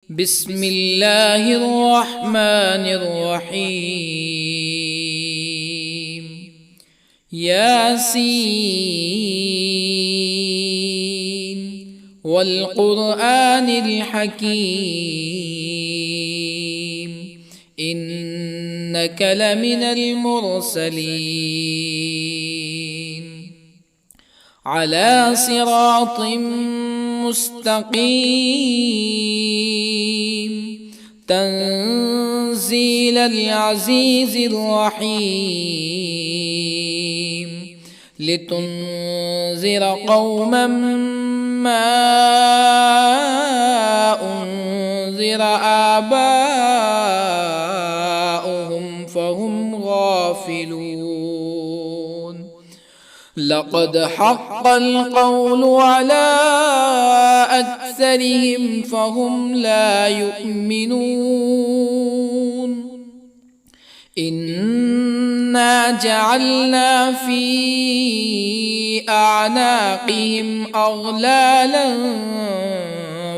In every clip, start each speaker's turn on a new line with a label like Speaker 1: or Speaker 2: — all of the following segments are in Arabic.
Speaker 1: بسم الله الرحمن الرحيم. ياسين والقرآن الحكيم إنك لمن المرسلين على صراط مستقيم تنزيل العزيز الرحيم لتنذر قوما ما أنذر آباؤهم فهم غافلون. لقد حق القول على أكثرهم فهم لا يؤمنون. إنا جعلنا في أعناقهم أغلالا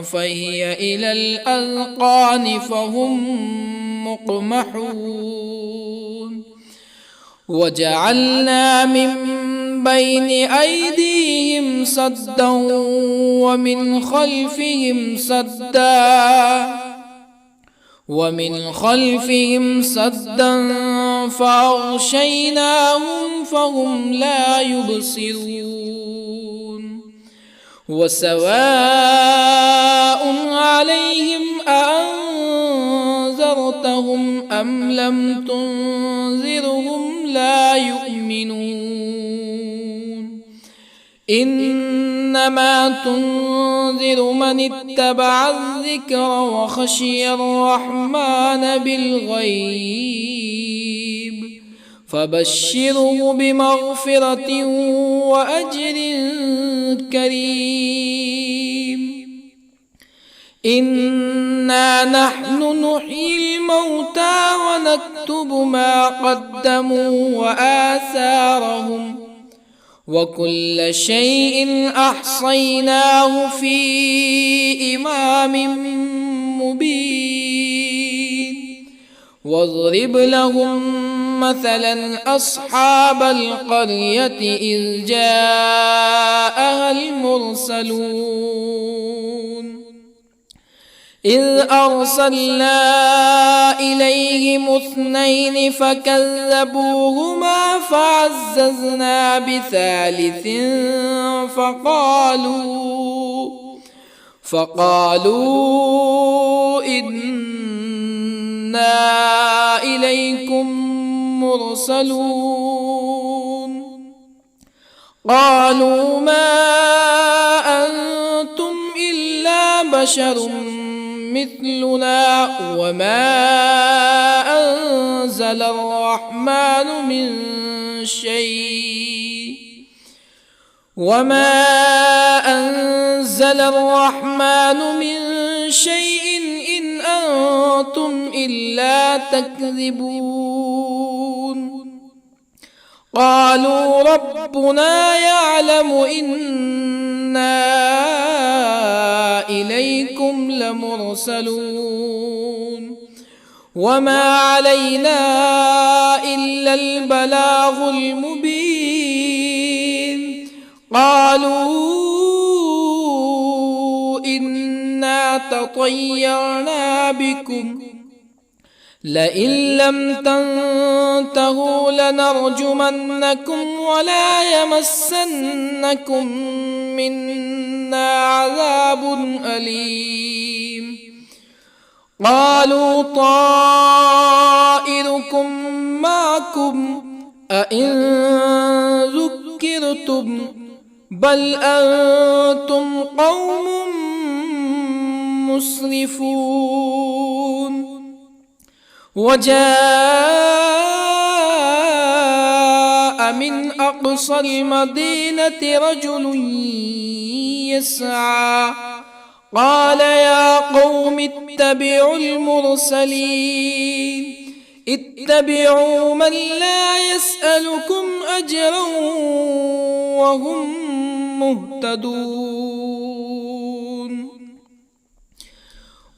Speaker 1: فهي إلى الأذقان فهم مقمحون. وجعلنا من بين أيديهم سدا ومن خلفهم سدا فأغشيناهم فهم لا يبصرون. وسواء عليهم أأنذرتهم أم لم تنذرهم لا يؤمنون. إنما تنذر من اتبع الذكر وخشي الرحمن بالغيب فبشره بمغفرة وأجر كريم. إنا نحن نحيي الموتى ونكتب ما قدموا وآثارهم وكل شيء أحصيناه في إمام مبين. واضرب لهم مثلا أصحاب القرية إذ جاءها المرسلون إذ أرسلنا إليهم اثنين فكذبوهما فعززنا بثالث فقالوا إنا إليكم مرسلون. قالوا ما أنتم إلا بشر مثلنا وما أنزل الرحمن من شيء إن أنتم إلا تكذبون. قالوا ربنا يعلم إنا إليكم لمرسلون وما علينا إلا البلاغ المبين. قالوا إنا تطيرنا بكم لئن لم تنتهوا لنرجمنكم ولا يمسنكم منا عذاب أليم. قالوا طائركم معكم أئن ذكرتم بل أنتم قوم مسرفون. وجاء من أقصى المدينة رجل يسعى قال يا قوم اتبعوا المرسلين اتبعوا من لا يسألكم أجرا وهم مهتدون.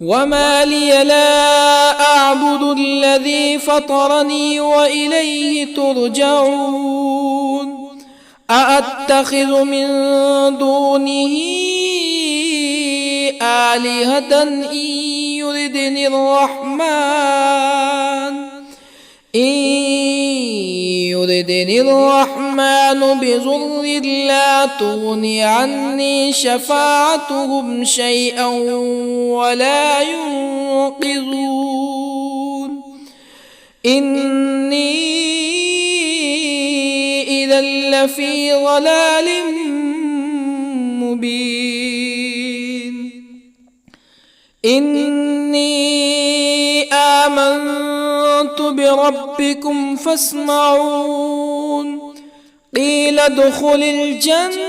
Speaker 1: وما لي لا أعبد الذي فطرني وإليه ترجعون أأتخذ من دونه آلهة يردني الرحمن بضر لا تغن عني شفاعتهم شيئا ولا ينقذون إني إذا لفي ضلال مبين إني آمنت بربكم فاسمعون قيل ادخل الجنة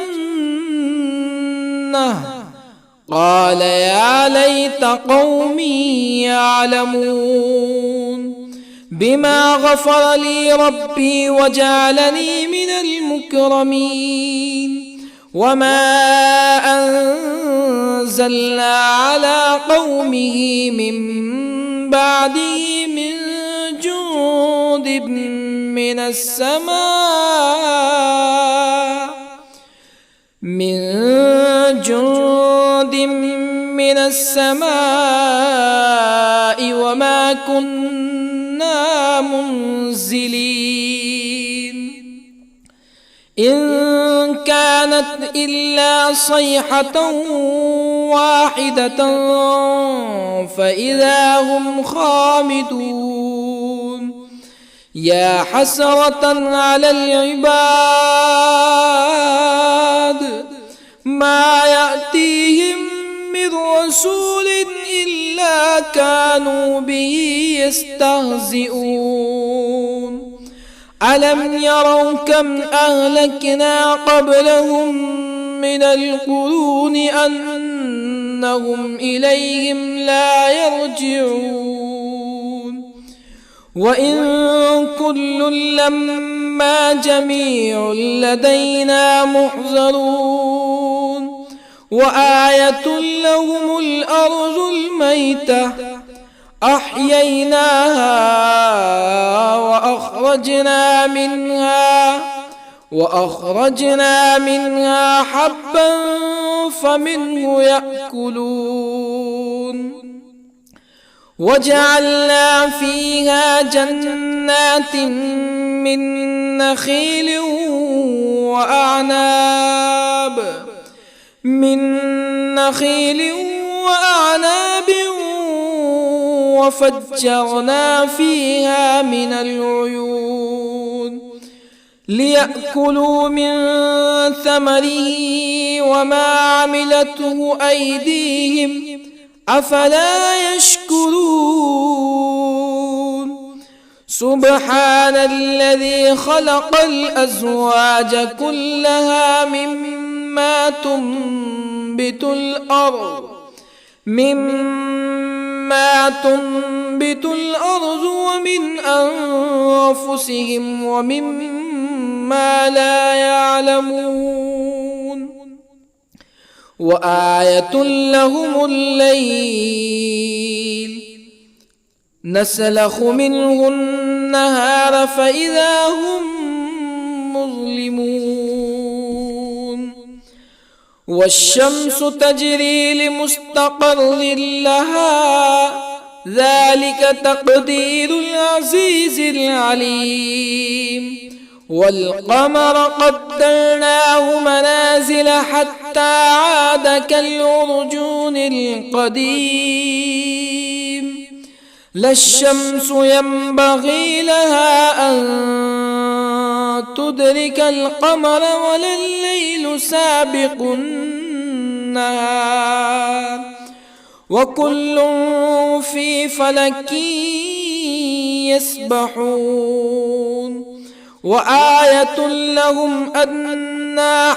Speaker 1: قال يا ليت قومي يعلمون بما غفر لي ربي وجعلني من المكرمين وما أنزلنا على قومه من بعده من جند من السماء وما كنا منزلين إن كانت إلا صيحة واحدة فإذا هم خامدون يا حسرة على العباد ما يأتيهم من رسول إلا كانوا به يستهزئون ألم يروا كم أهلكنا قبلهم من القرون أنهم إليهم لا يرجعون وإن كل لما جميع لدينا محضرون وآية لهم الأرض الميتة أحييناها وأخرجنا منها حبا فمنه يأكلون وجعلنا فيها جنات من نخيل وأعناب وفجرنا فيها من العيون ليأكلوا من ثمره وما عملته أيديهم أفلا يشكرون سبحان الذي خلق الأزواج كلها مما تنبت الأرض ومن أنفسهم ومما لا يعلمون وآية لهم الليل نسلخ منه النهار فإذا هم مظلمون والشمس تجري لمستقر لها ذلك تقدير العزيز العليم والقمر قدرناه منازل حتى عاد كالعرجون القديم لا الشمس ينبغي لها أن تدرك القمر ولا الليل سابق النهار وكل في فلك يسبحون وآية لهم أنا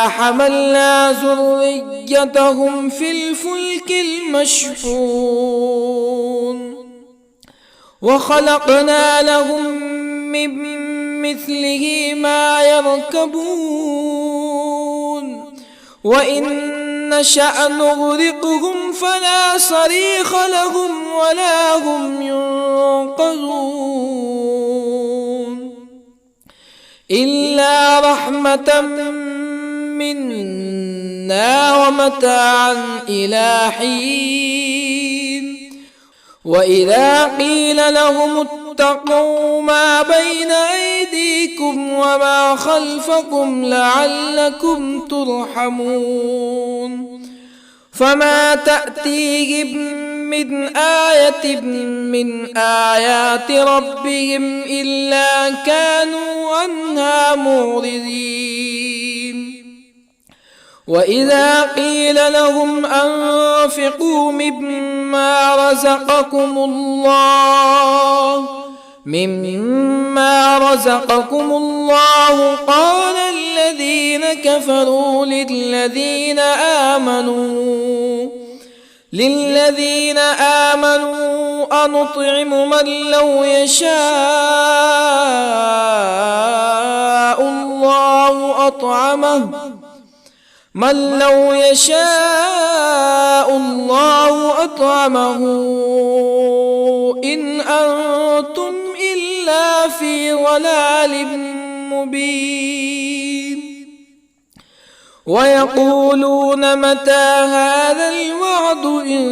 Speaker 1: حملنا ذريتهم في الفلك المشحون وخلقنا لهم من مثله ما يركبون وإن نشأ نغرقهم فلا صريخ لهم ولا هم ينقذون إلا رحمة منا ومتاعا إلى حين وإذا قيل لهم اتقوا ما بين أيديكم وما خلفكم لعلكم ترحمون فما تأتيهم من آية من آيات ربهم إلا كانوا عنها معرضين وإذا قيل لهم أنفقوا مما رزقكم الله قال الذين كفروا للذين آمنوا أنطعم من لو يشاء الله أطعمه إن أنتم إلا في ضلال مبين ويقولون متى هذا الوعد إن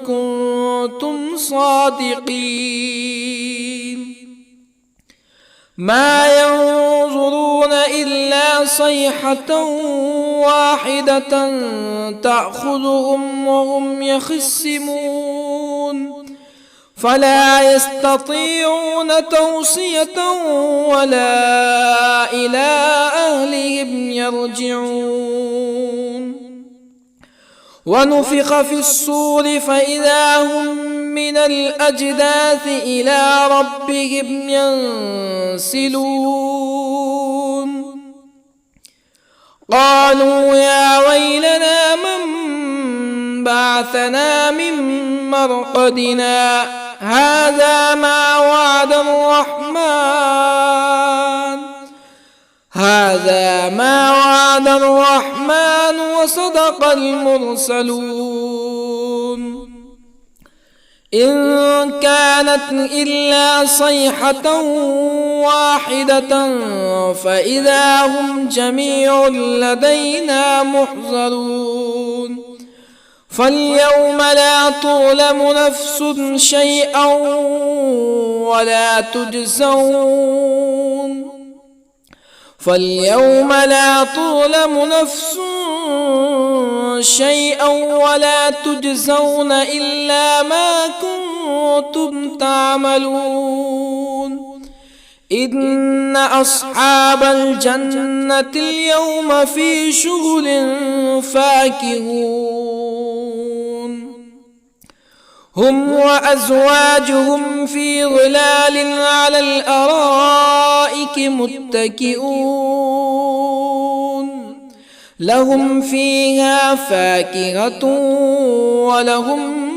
Speaker 1: كنتم صادقين ما ينظرون إلا صيحة واحدة تأخذهم وهم يخصمون فلا يستطيعون توصية ولا إلى أهلهم يرجعون ونفخ في الصور فإذا هم من الأجداث إلى ربهم ينسلون قالوا يا ويلنا من بعثنا من مرقدنا هذا ما وعد الرحمن وصدق المرسلون إن كانت إلا صيحة واحدة فإذا هم جميع لدينا محضرون فاليوم لا تظلم نفس شيئا ولا تجزون إلا ما كنتم تعملون إن أصحاب الجنة اليوم في شغل فاكهون هم وأزواجهم في ظلال على الأرائك متكئون لهم فيها فاكهة ولهم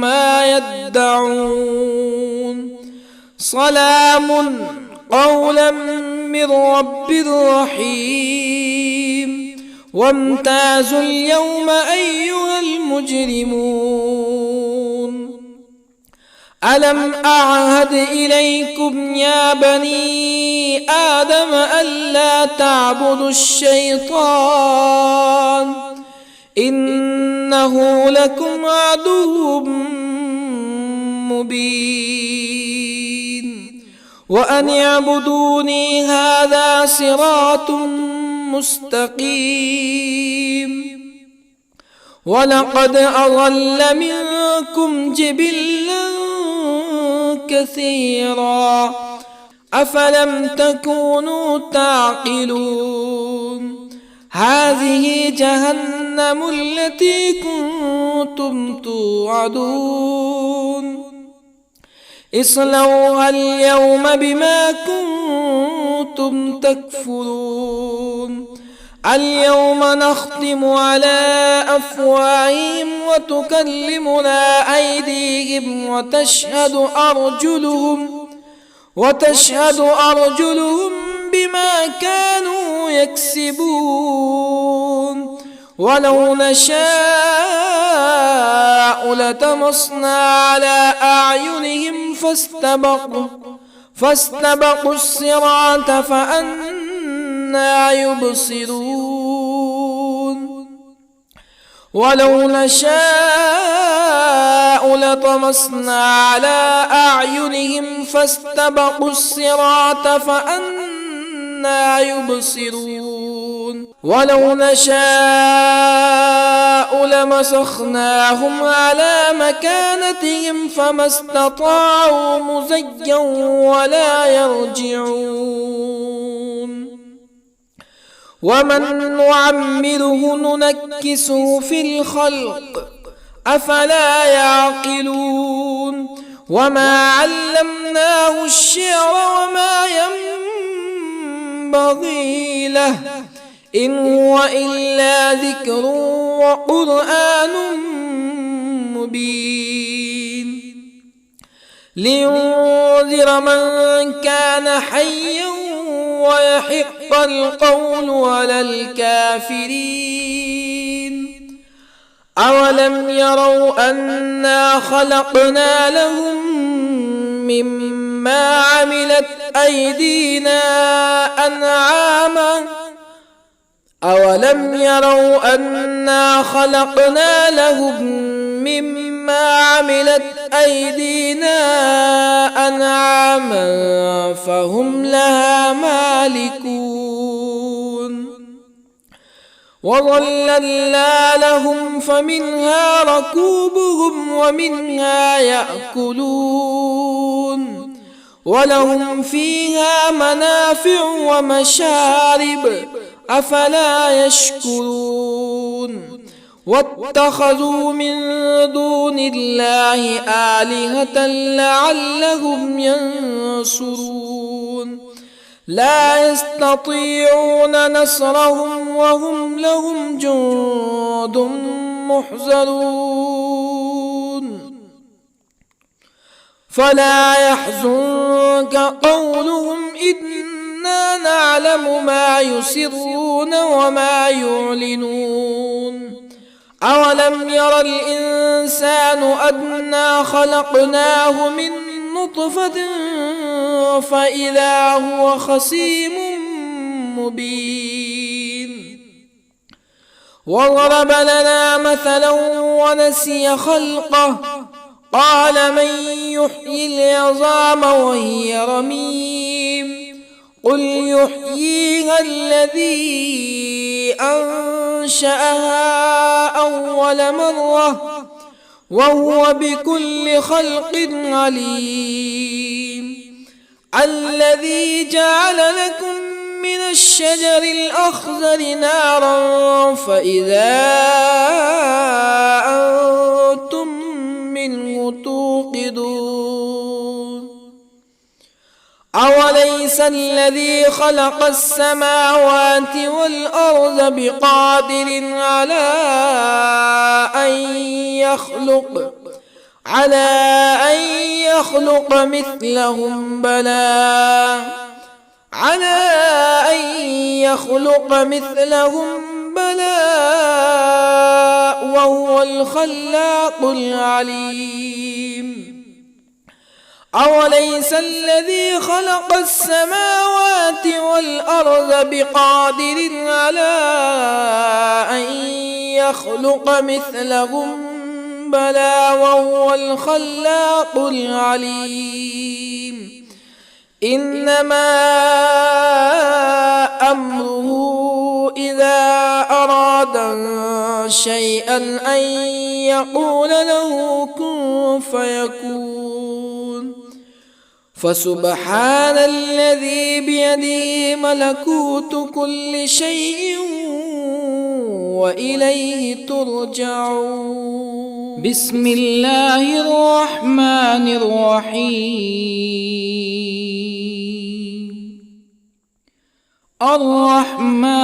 Speaker 1: ما يدعون سلام قولا من رب رحيم وامتازوا اليوم أيها المجرمون ألم أعهد إليكم يا بني آدم ألا تعبدوا الشيطان إنه لكم عدو مبين وأن اعبدوني هذا صراط مستقيم ولقد أضل منكم جبلا كثيرا أفلم تكونوا تعقلون هذه جهنم التي كنتم توعدون اصلوها اليوم بما كنتم تكفرون اليوم نختم على أفواههم وتكلمنا أيديهم وتشهد أرجلهم بما كانوا يكسبون ولو نشاء لطمسنا على أعينهم فاستبقوا الصراط فأنى يبصرون ولو نشاء لطمسنا على أعينهم فاستبقوا الصراط فأنى يبصرون ولو نشاء لمسخناهم على مكانتهم فما استطاعوا مزيا ولا يرجعون ومن نعمره ننكسه في الخلق أفلا يعقلون وما علمناه الشعر وما ينبغي له إن هو إلا ذكر وقرآن مبين لينذر من كان حيا ويحق القول على الكافرين أولم يروا أنا خلقنا لهم مما عملت أيدينا أنعاما أولم يروا أنا خلقنا لهم مما عملت أيدينا أنعاما فهم لها مالكون وظللنا لهم فمنها ركوبهم ومنها يأكلون ولهم فيها منافع ومشارب أفلا يشكرون واتخذوا من دون الله آلهة لعلهم ينصرون لا يستطيعون نصرهم وهم لهم جند محضرون فلا يحزنك قولهم إنا نعلم ما يسرون وما يعلنون أولم ير الإنسان أنا خلقناه من نطفة فإذا هو خصيم مبين وضرب لنا مثلا ونسي خلقه قال من يحيي العظام وهي رميم قل يحييها الذي أنشأها أول مرة وهو بكل خلق عليم الذي جعل لكم من الشجر الأخضر نارا فإذا أنتم منه توقدون أوليس الذي خلق السماوات والأرض بقادر على أن يخلق مثلهم بلى وهو الخلاق العليم أوليس الذي خلق السماوات والأرض بقادر على أن يخلق مثلهم بلى وهو الخلاق العليم إنما أمره إذا أراد شيئا أن يقول له كن فيكون فسبحان الذي بيده ملكوت كل شيء وإليه ترجعون بسم الله الرحمن الرحيم الرحمن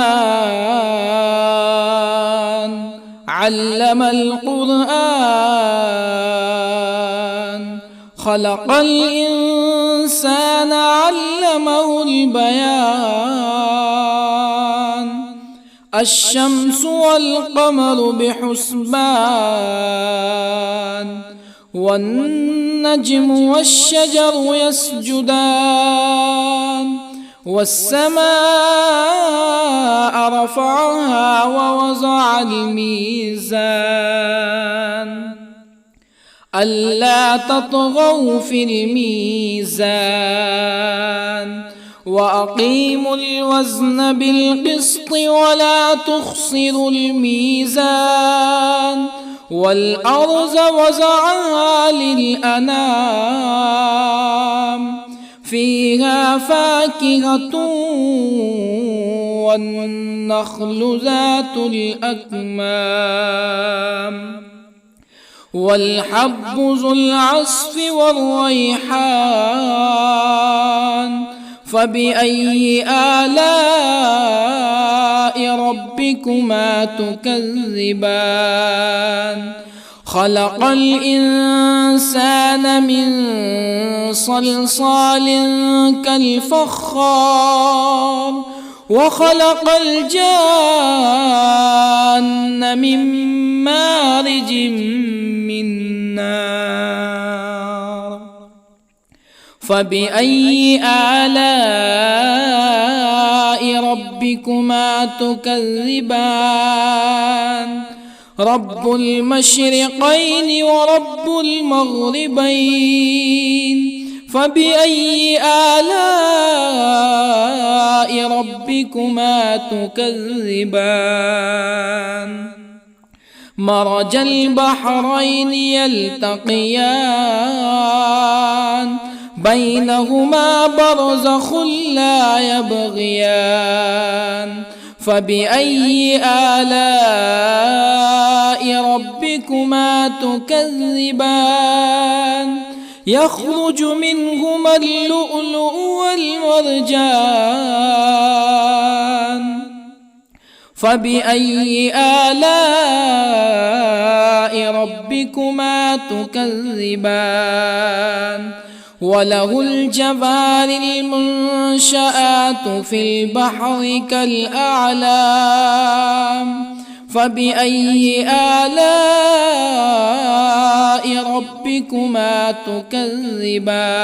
Speaker 1: علم القرآن خلق الإنسان علمه البيان الشمس والقمر بحسبان والنجم والشجر يسجدان والسماء رفعها ووضع الميزان ألا تطغوا في الميزان وأقيموا الوزن بالقسط ولا تخسروا الميزان والأرض وضعها للأنام فيها فاكهة والنخل ذات الأكمام والحب ذو العصف والريحان فبأي آلاء ربكما تكذبان خلق الإنسان من صلصال كالفخار وخلق الجان من مارج من نار فبأي آلاء ربكما تكذبان رب المشرقين ورب المغربين فبأي آلاء ربكما تكذبان مرج البحرين يلتقيان بينهما برزخ لا يبغيان فبأي آلاء ربكما تكذبان يخرج منهما اللؤلؤ والمرجان فبأي آلاء ربكما تكذبان وله الجوار المنشآت في البحر كالأعلام فبأي آلاء ربكما تكذبان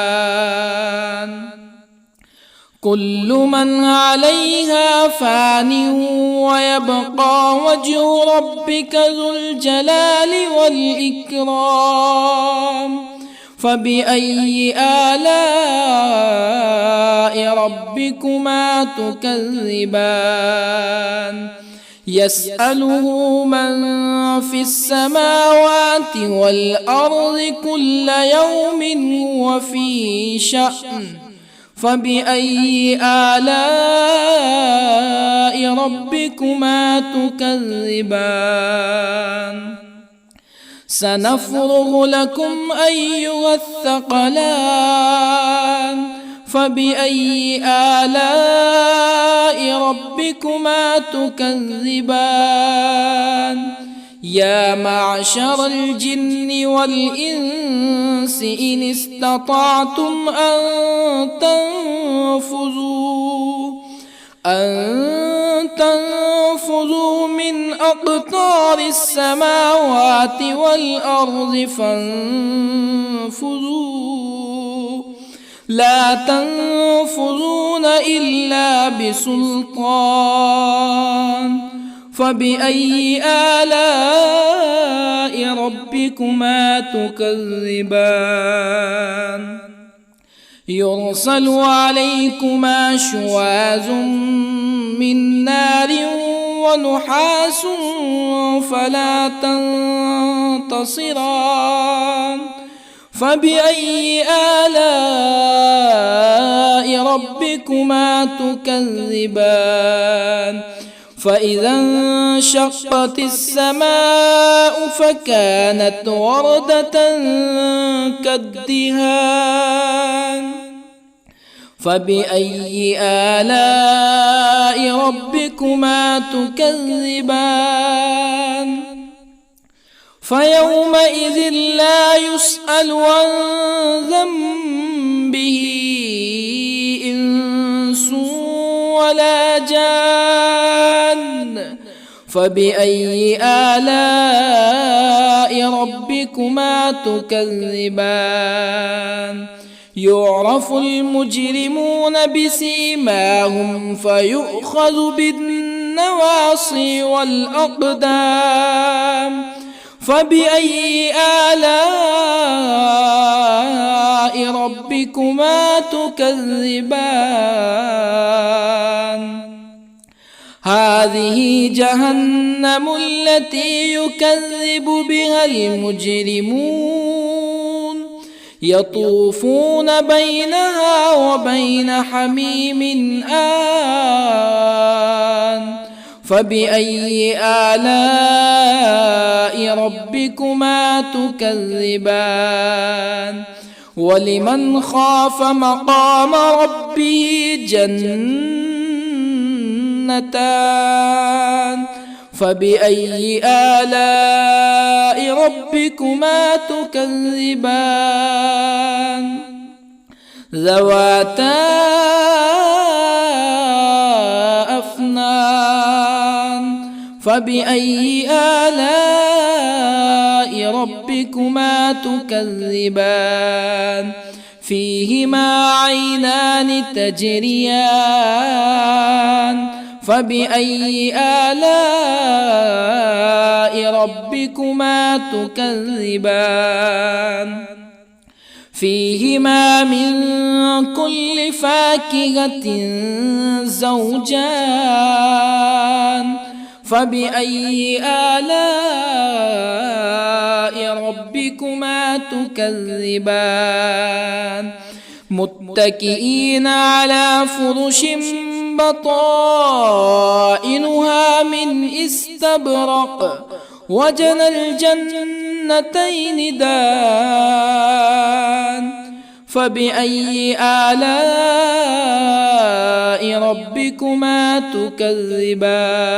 Speaker 1: كل من عليها فان ويبقى وجه ربك ذو الجلال والإكرام فبأي آلاء ربكما تكذبان يسأله من في السماوات والأرض كل يوم هو في شأن فبأي آلاء ربكما تكذبان سنفرغ لكم أيها الثقلان فبأي آلاء ربكما تكذبان يا معشر الجن والإنس إن استطعتم أن تنفذوا من أقطار السماوات والأرض فانفذوا لا تنفذون إلا بسلطان فبأي آلاء ربكما تكذبان يرسل عليكما شواظ من نار ونحاس فلا تنتصران فبأي آلاء ربكما تكذبان فإذا انشقت السماء فكانت وردة كالدهان فبأي آلاء ربكما تكذبان فيومئذ لا يسأل عن ذنبه إنس ولا جان. فبأي آلاء ربكما تكذبان؟ يعرف المجرمون بسيماهم فيؤخذ بالنواصي والأقدام. فبأي آلاء ربكما تكذبان؟ هذه جهنم التي يكذب بها المجرمون يطوفون بينها وبين حميم آن. فبأي آلاء ربكما تكذبان؟ ولمن خاف مقام ربه جنتان. فبأي آلاء ربكما تكذبان؟ ذواتا أفنان. فبأي آلاء ربكما تكذبان؟ فيهما عينان تجريان. فبأي آلاء ربكما تكذبان؟ فيهما من كل فاكهة زوجان. فبأي آلاء ربكما تكذبان؟ متكئين على فرش بطائنها من استبرق وجنى الجنتين دان. فبأي آلاء ربكما تكذبان؟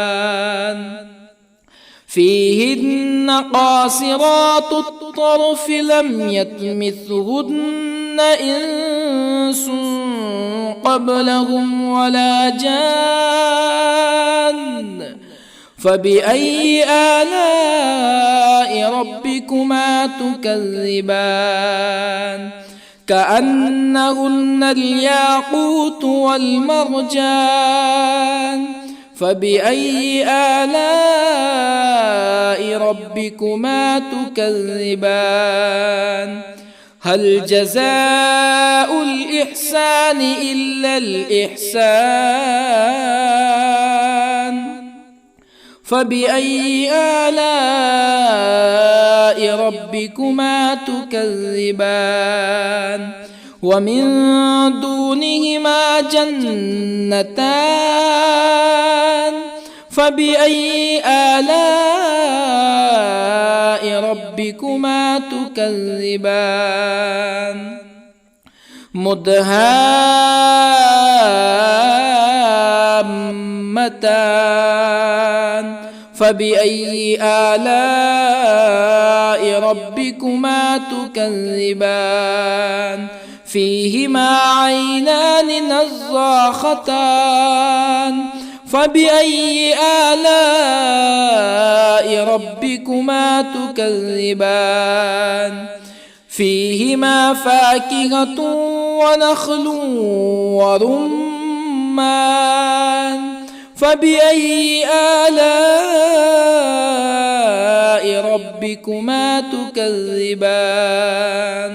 Speaker 1: فيهن قاصرات الطرف لم يطمثهن إنس قبلهم ولا جان. فبأي آلاء ربكما تكذبان؟ كأنهن الياقوت والمرجان. فبأي آلاء ربكما تكذبان؟ هل جزاء الإحسان إلا الإحسان؟ فبأي آلاء ربكما تكذبان؟ ومن دونهما جنتان. فبأي آلاء ربكما تكذبان؟ مدهامتان. فبأي آلاء ربكما تكذبان؟ فيهما عينان نضاختان. فبأي آلاء ربكما تكذبان؟ فيهما فاكهة ونخل ورمان. فبأي آلاء ربكما تكذبان؟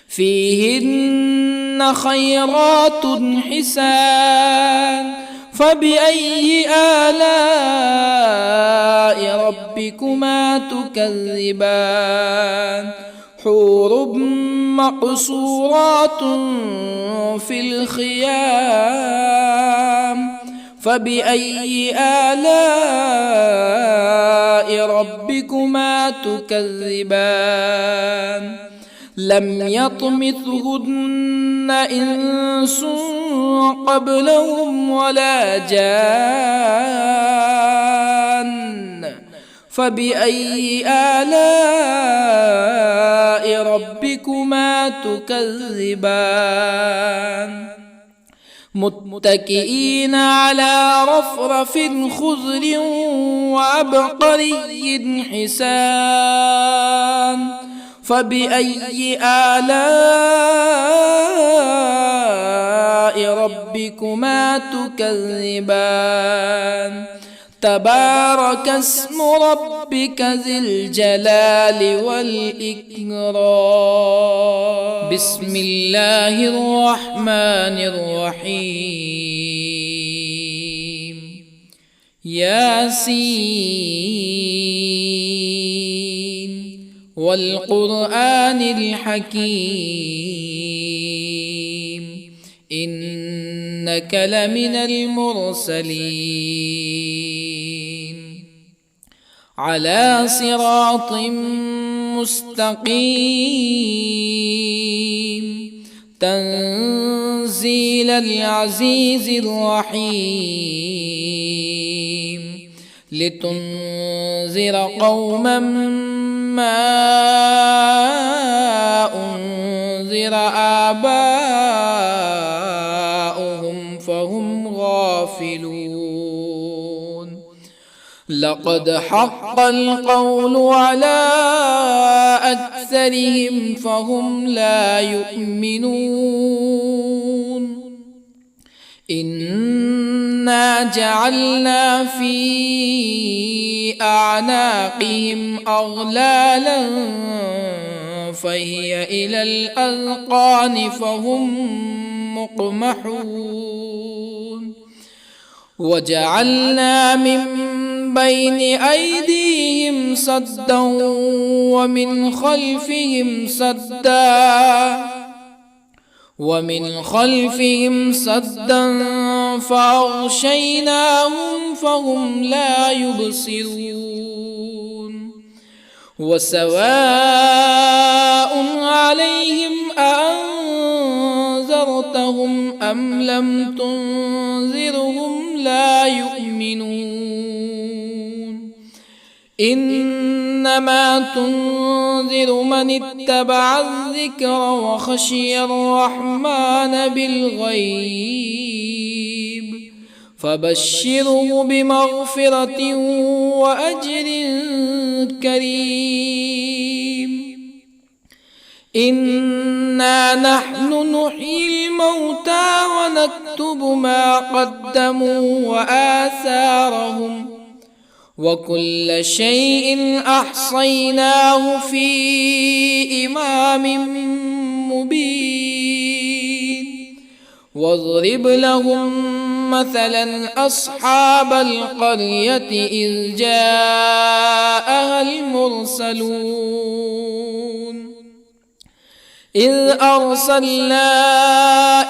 Speaker 1: فيهن خيرات حسان. فبأي آلاء ربكما تكذبان؟ حور مقصورات في الخيام. فبأي آلاء ربكما تكذبان؟ لم يطمثهن إنس قبلهم ولا جان. فبأي آلاء ربكما تكذبان متكئين على رفرف خضر وعبقري حسان فبأي آلاء ربكما تكذبان تبارك اسم ربك ذي الجلال والإكرام بسم الله الرحمن الرحيم ياسين والقرآن الحكيم إنك لمن المرسلين على صراط مستقيم تنزيل العزيز الرحيم لتنذر قوما ما أنذر آباؤهم فهم غافلون لقد حق القول على أكثرهم فهم لا يؤمنون إنا جعلنا في أعناقهم أغلالا فهي إلى الأذقان فهم مقمحون وجعلنا من بين أيديهم سدا ومن خلفهم سدا فأغشيناهم فهم لا يبصرون وسواء عليهم أأنذرتهم أم لم تنذرهم لا يؤمنون إنما تنذر من اتبع الذكر وخشي الرحمن بالغيب فبشره بمغفرة وأجر كريم إنا نحن نحيي الموتى ونكتب ما قدموا وآثارهم وكل شيء أحصيناه في إمام مبين واضرب لهم مثلا أصحاب القرية إذ جاءها المرسلون إذ أرسلنا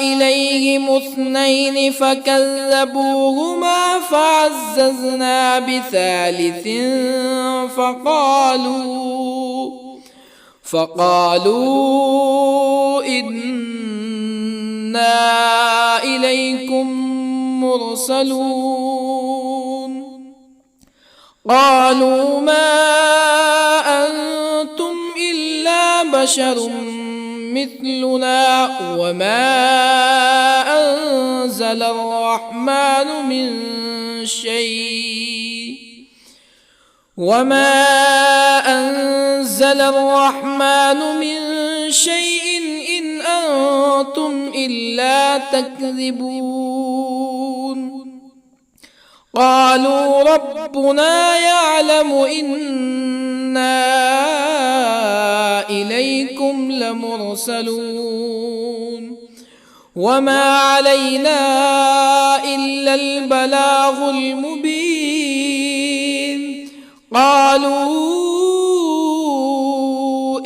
Speaker 1: إليهم اثنين فكذبوهما فعززنا بثالث فقالوا إنا إليكم مرسلون قالوا ما أنتم إلا بشر مثلنا وما أنزل الرحمن من شيء إن أنتم إلا تكذبون قالوا ربنا يعلم إنا إليكم لمرسلون وما علينا إلا البلاغ المبين قالوا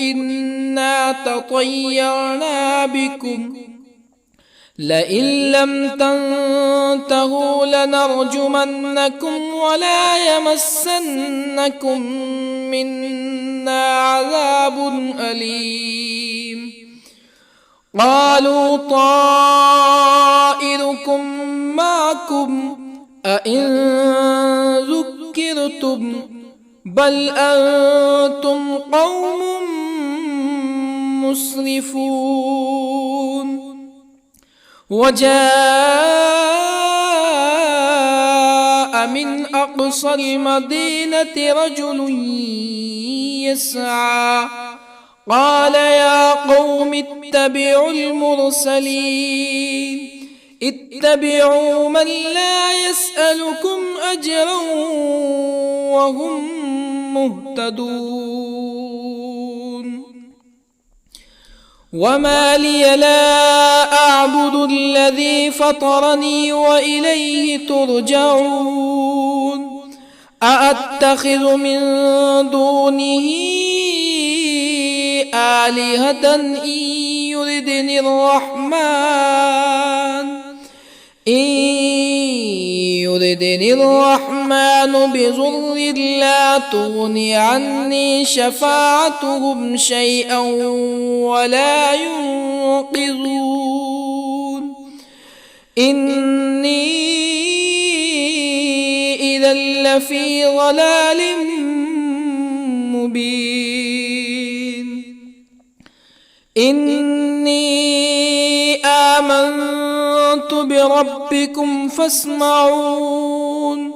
Speaker 1: إنا تطيرنا بكم لئن لم تنتهوا لنرجمنكم ولا يمسنكم منا عذاب أليم قالوا طائركم معكم أئن ذكرتم بل أنتم قوم مسرفون. وجاء من أقصى المدينة رجل يسعى قال يا قوم اتبعوا المرسلين اتبعوا من لا يسألكم أجرا وهم مهتدون. وما لي لا أعبد الذي فطرني وإليه ترجعون. أأتخذ من دونه آلهة إن يردني الرحمن بضر لا تغني عني شفاعتهم شيئا ولا ينقذون. إني إذا لفي ضلال مبين. إني آمنت بربكم فاسمعون.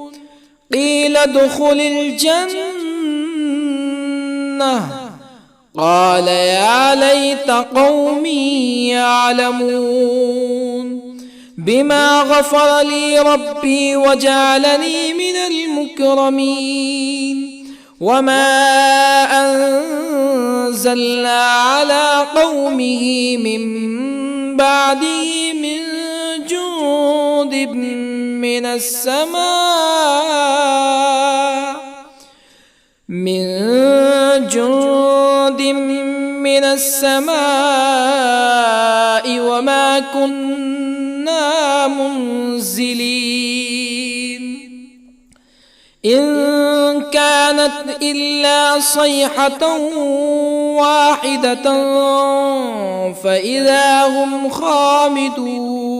Speaker 1: قيل ادخل الجنة قال يا ليت قومي يعلمون. بما غفر لي ربي وجعلني من المكرمين. وما أنزلنا على قومه من بعده من جند من السماء وما كنا منزلين. إن كانت إلا صيحة واحدة فإذا هم خامدون.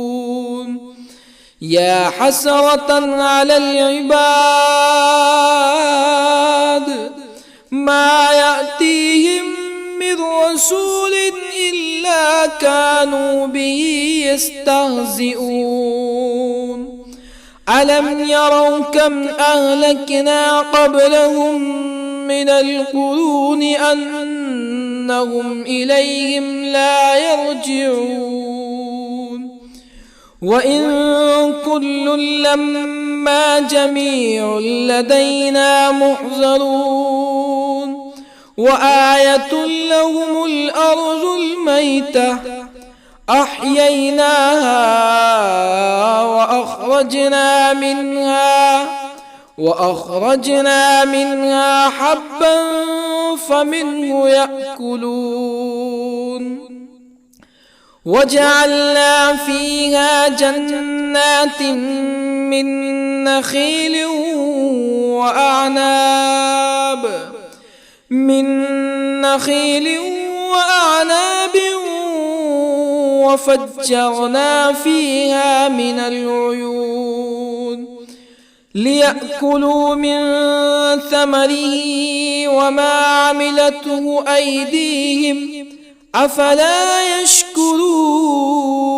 Speaker 1: يا حسرة على العباد ما يأتيهم من رسول إلا كانوا به يستهزئون. ألم يروا كم أهلكنا قبلهم من القرون أنهم إليهم لا يرجعون. وإن كل لما جميع لدينا محضرون. وآية لهم الأرض الميتة أحييناها وأخرجنا منها حبا فمنه يأكلون. وجعلنا فيها جنات من نخيل وأعناب وفجرنا فيها من العيون ليأكلوا من ثمره وما عملته أيديهم أفلا يشكرون.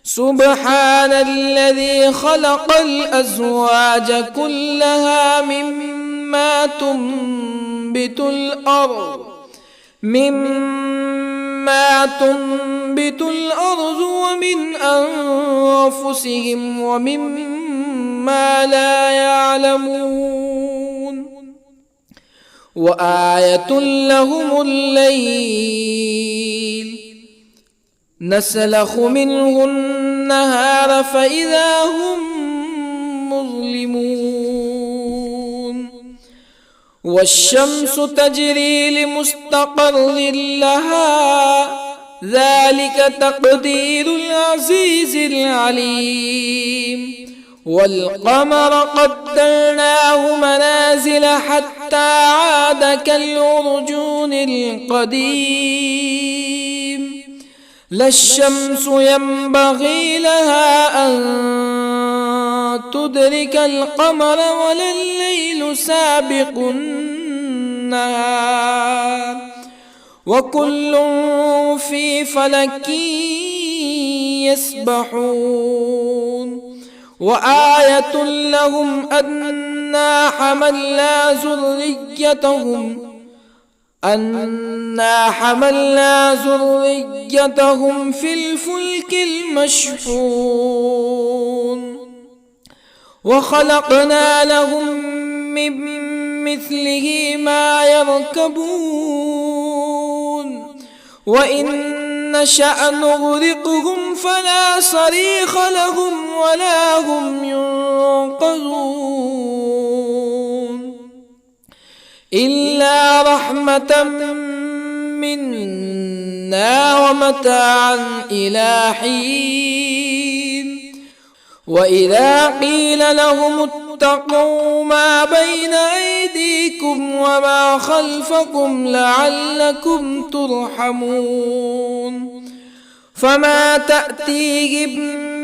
Speaker 1: سبحان الذي خلق الأزواج كلها مما تنبت الأرض ومن أنفسهم ومما لا يعلمون. وآية لهم الليل نسلخ منه النهار فإذا هم مظلمون. والشمس تجري لمستقر لها ذلك تقدير العزيز العليم. والقمر قدرناه منازل حتى عاد كالعرجون القديم. لا الشمس ينبغي لها أن تدرك القمر ولا الليل سابق النهار وكل في فلك يسبحون وآية لهم أنا حملنا ذريتهم في الفلك المشحون وخلقنا لهم من مثله ما يركبون وإن نشأ نغرقهم فلا صريخ لهم ولا هم ينقذون إلا رحمة منا ومتاعا إلى حين وإذا قيل لهم اتقوا ما بين أيديكم وما خلفكم لعلكم ترحمون فما تأتيهم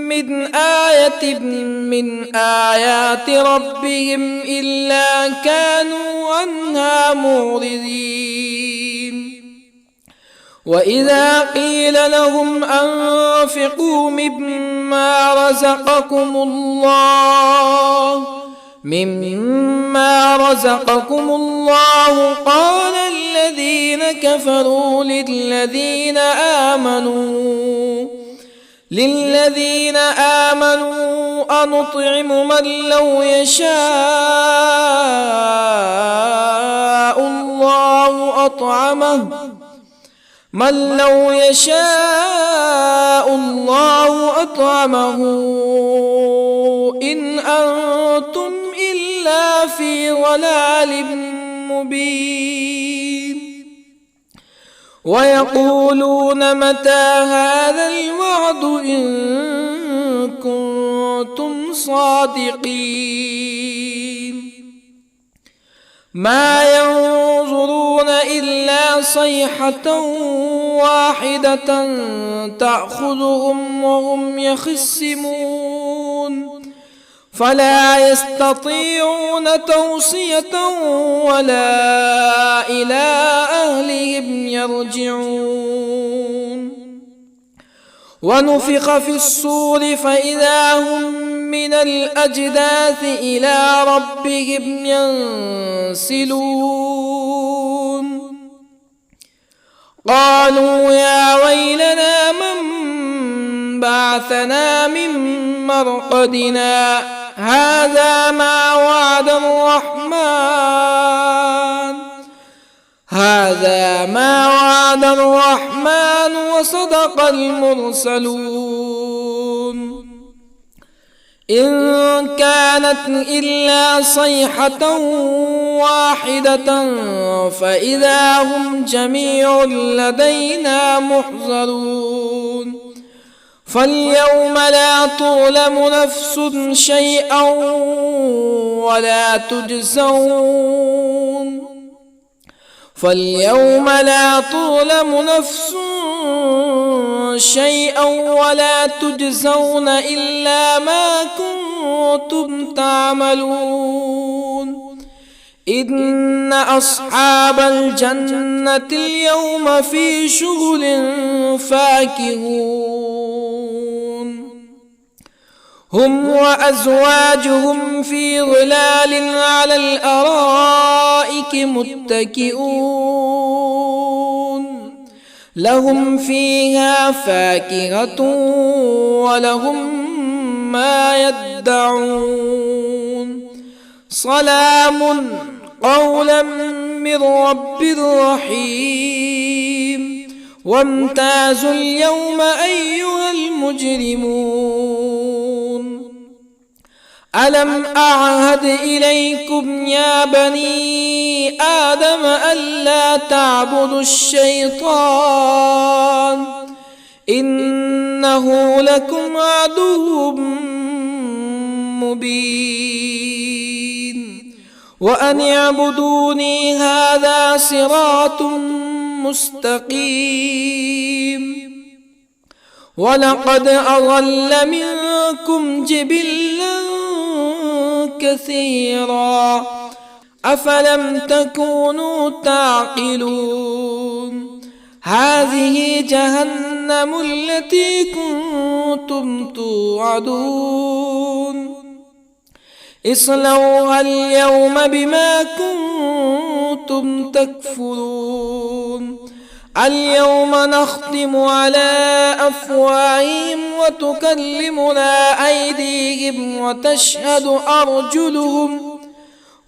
Speaker 1: من آية من آيات ربهم إلا كانوا عنها معرضين وإذا قيل لهم أنفقوا مما رزقكم الله قال الذين كفروا للذين آمنوا أنطعم من لو يشاء الله أطعمه إن أنتم إلا في ضلال مبين ويقولون متى هذا الوعد إن كنتم صادقين ما ينظرون إلا صيحة واحدة تأخذهم وهم يخصمون فلا يستطيعون توصية ولا إلى أهلهم يرجعون ونفخ في الصور فإذا هم من الأجداث إلى ربهم ينسلون قالوا يا ويلنا من بعثنا من مرقدنا هذا ما وعد الرحمن وصدق المرسلون إن كانت إلا صيحة واحدة فإذا هم جميع لدينا محضرون فاليوم لا تظلم نفس شيئا ولا تجزون إلا ما كنتم تعملون إن أصحاب الجنة اليوم في شغل فاكهون هم وأزواجهم في ظلال على الأرائك متكئون لهم فيها فاكهة ولهم ما يدعون سلام قولا من رب رحيم وامتازوا اليوم أيها المجرمون ألم أعهد إليكم يا بني آدم ألا تعبدوا الشيطان إنه لكم عدو مبين وأن اعبدوني هذا صراط مستقيم ولقد أضل منكم جبلا كثيرا أفلم تكونوا تعقلون هذه جهنم التي كنتم توعدون اصلوها اليوم بما كنتم تكفرون اليوم نختم على أفواههم وتكلمنا أيديهم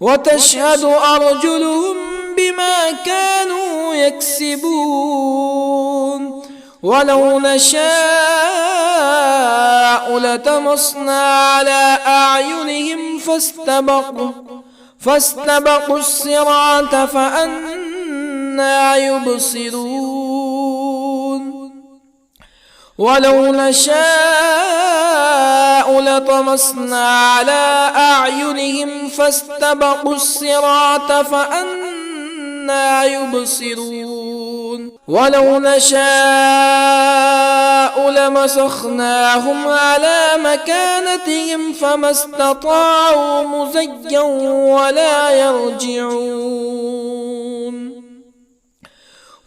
Speaker 1: وتشهد أرجلهم بما كانوا يكسبون ولو نشاء لطمسنا على أعينهم فاستبقوا الصراط فأنى يبصرون ولو نشاء لطمسنا على أعينهم فاستبقوا الصراط فأنى يبصرون ولو نشاء لمسخناهم على مكانتهم فما استطاعوا مزيا ولا يرجعون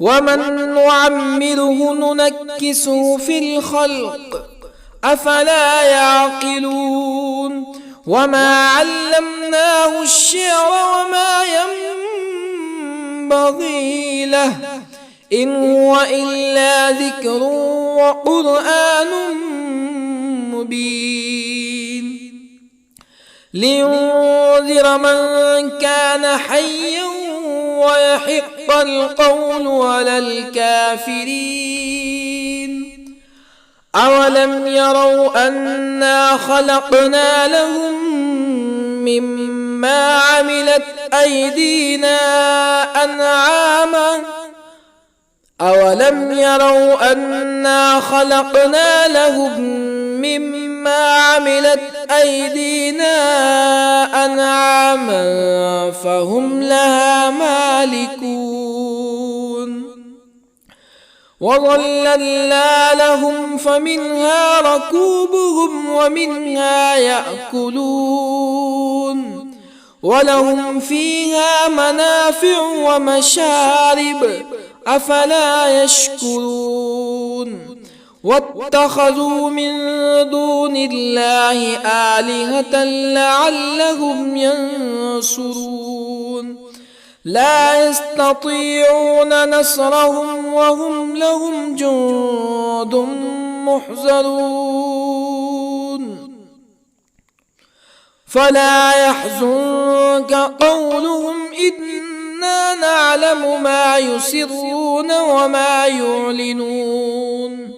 Speaker 1: ومن نعمره ننكسه في الخلق أفلا يعقلون وما علمناه الشعر وما ينبغي له إن هو إلا ذكر وقرآن مبين لينذر من كان حيا ويحق القول على الكافرين أولم يروا أنا خلقنا لهم مما عملت أيدينا أنعاما أولم يروا أنا خلقنا لهم مما عملت أيدينا أنعاما فهم لها مالكون وظللنا لهم فمنها ركوبهم ومنها يأكلون ولهم فيها منافع ومشارب أفلا يشكرون واتخذوا من دون الله آلهة لعلهم ينصرون لا يستطيعون نصرهم وهم لهم جند محضرون فلا يحزنك قولهم إنا نعلم ما يسرون وما يعلنون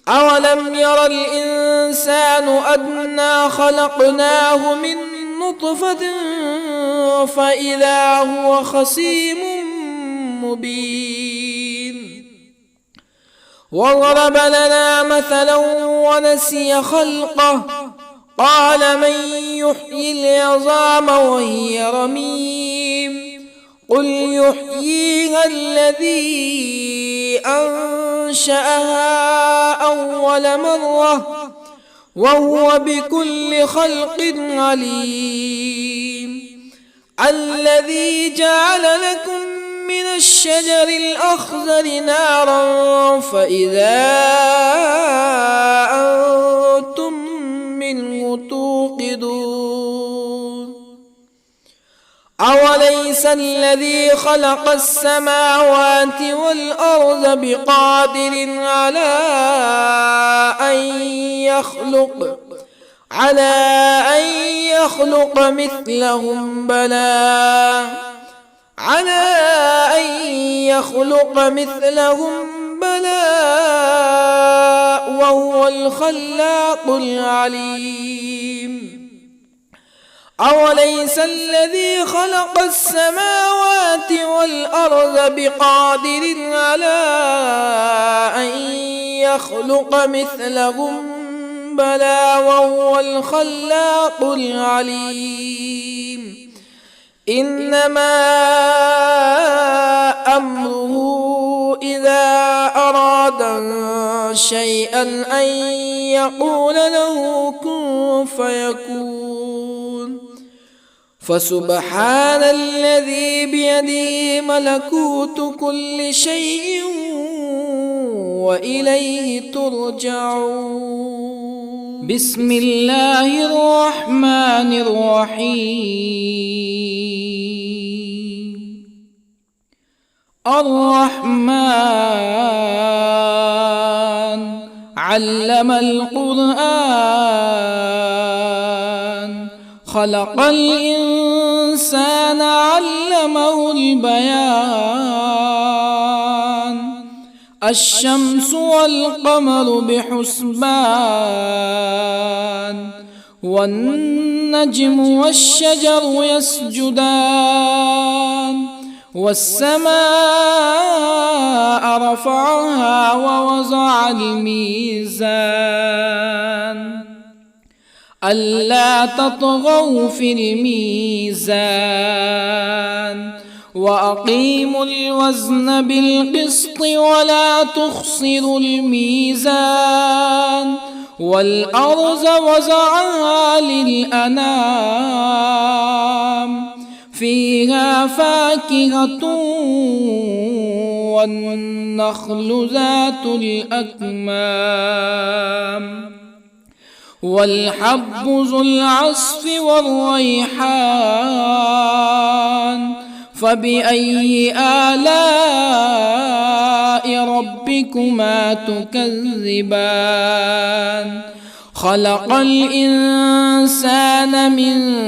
Speaker 1: أولم ير الإنسان أنا خلقناه من نطفة فإذا هو خصيم مبين وضرب لنا مثلا ونسي خلقه قال من يحيي العظام وهي رميم قل يحييها الذي أنشأها أول مرة وهو بكل خلق عليم الذي جعل لكم من الشجر الأخضر نارا فإذا أنتم منه توقدون أوليس الذي خلق السماوات والأرض بقادر على أن يخلق مثلهم بلى وهو الخلاق العليم أوليس الذي خلق السماوات والأرض بقادر على أن يخلق مثلهم بلى وهو الخلاق العليم إنما أمره إذا أراد شيئا أن يقول له كن فيكون فسبحان الذي بيده ملكوت كل شيء وإليه ترجعون. بسم الله الرحمن الرحيم. الرحمن علم القرآن، خلق الإنسان علمه البيان. الشمس والقمر بحسبان، والنجم والشجر يسجدان. والسماء رفعها ووضع الميزان، ألا تطغوا في الميزان. وأقيموا الوزن بالقسط ولا تخسروا الميزان. والأرض وضعها للأنام، فيها فاكهة والنخل ذات الأكمام، والحب ذو العصف والريحان. فبأي آلاء ربكما تكذبان؟ خلق الإنسان من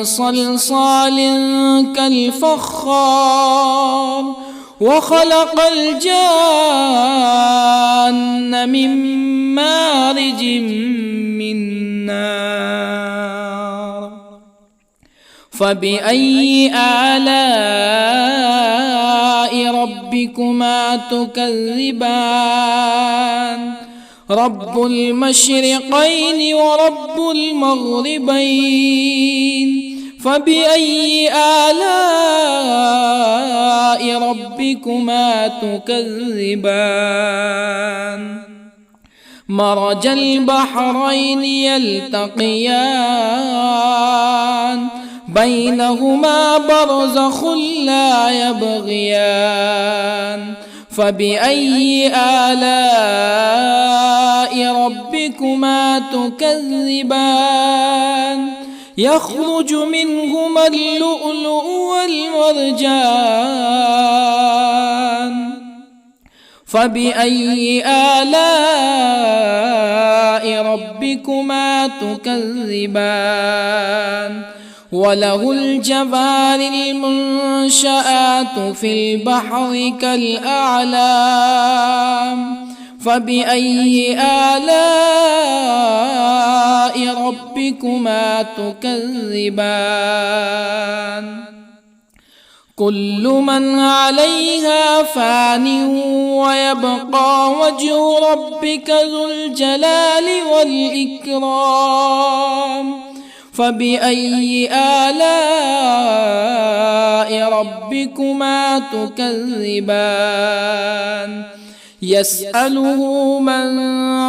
Speaker 1: صلصال كالفخار، وخلق الجان من مارج من نار. فبأي آلاء ربكما تكذبان؟ رب المشرقين ورب المغربين. فبأي آلاء ربكما تكذبان؟ مرج البحرين يلتقيان، بينهما برزخ لا يبغيان. فبأي آلاء ربكما تكذبان؟ يخرج منهما اللؤلؤ والمرجان. فبأي آلاء ربكما تكذبان؟ وله الجوار المنشآت في البحر كالأعلام. فبأي آلاء ربكما تكذبان؟ كل من عليها فان، ويبقى وجه ربك ذو الجلال والإكرام. فبأي آلاء ربكما تكذبان؟ يسأله من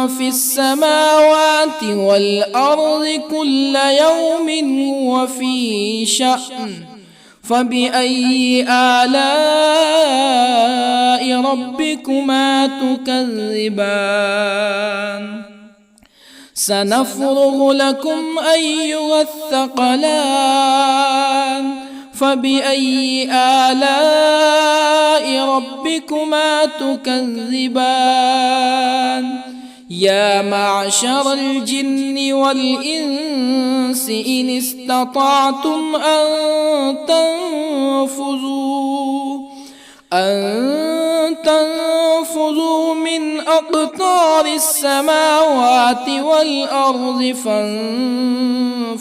Speaker 1: في السماوات والأرض كل يوم هو في شأن. فبأي آلاء ربكما تكذبان؟ سنفرغ لكم أيها الثقلان. فبأي آلاء ربكما تكذبان؟ يا معشر الجن والإنس إن استطعتم أن تنفذوا من أقطار السماوات والأرض فانفذوا،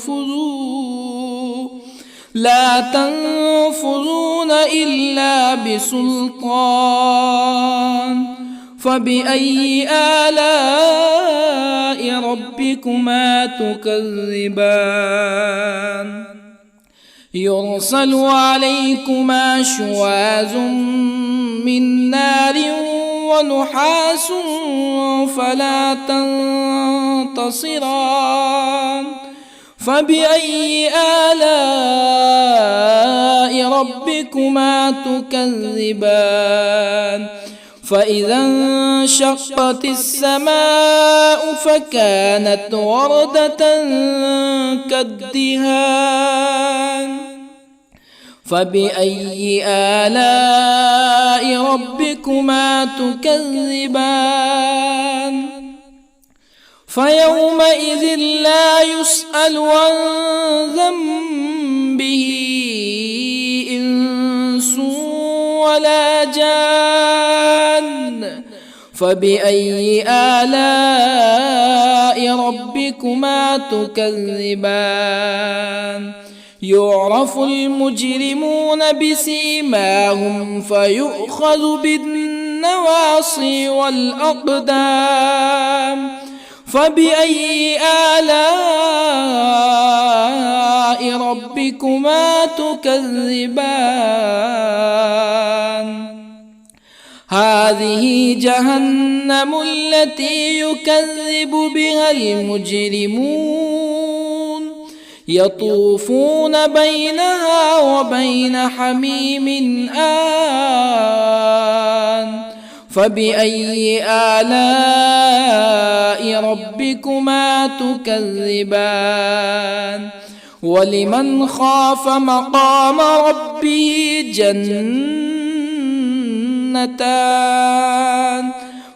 Speaker 1: لا تنفذون إلا بسلطان. فبأي آلاء ربكما تكذبان؟ يرسل عليكما شواظ من نار ونحاس فلا تنتصران. فبأي آلاء ربكما تكذبان فإذا انشقت السماء فكانت وردة كالدهان فبأي آلاء ربكما تكذبان فيومئذ لا يسأل عن ذنبه إنس ولا جان فبأي آلاء ربكما تكذبان يعرف المجرمون بسيماهم فيؤخذ بالنواصي والأقدام فبأي آلاء ربكما تكذبان هذه جهنم التي يكذب بها المجرمون يطوفون بينها وبين حميم آن فبأي آلاء ربكما تكذبان ولمن خاف مقام ربه جنتان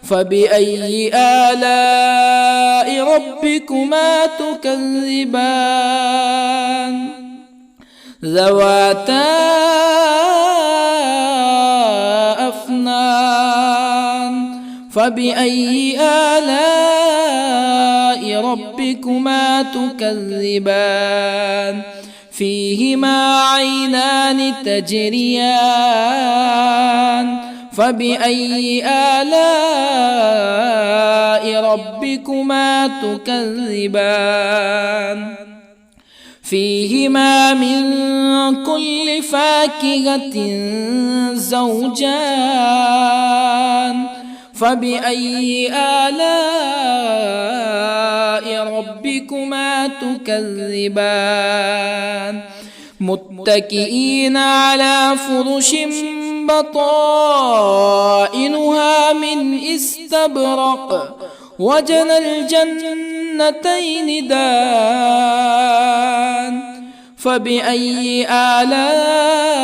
Speaker 1: فبأي آلاء ربكما تكذبان ذواتا أفنان فبأي آلاء ربكما تكذبان فيهما عينان تجريان فبأي آلاء ربكما تكذبان فيهما من كل فاكهة زوجان فبأي آلاء ربكما تكذبان متكئين على فرش بطائنها من استبرق وجنى الجنتين دان فبأي آلاء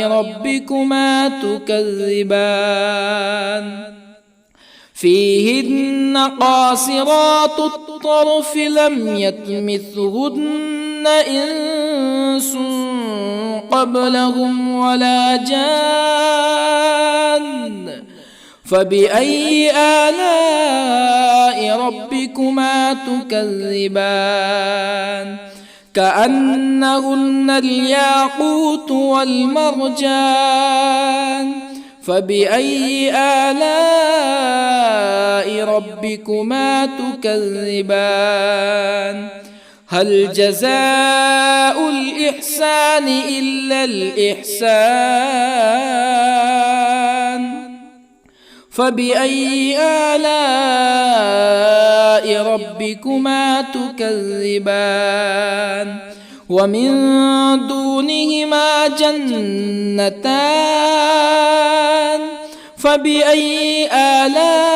Speaker 1: ربكما تكذبان فيهن قاصرات الطرف لم يطمثهن إنس قبلهم ولا جان فبأي آلاء ربكما تكذبان كأنهن الياقوت والمرجان فبأي آلاء ربكما تكذبان هل جزاء الإحسان إلا الإحسان فبأي آلاء ربكما تكذبان ومن دونهما جنتان فبأي آلاء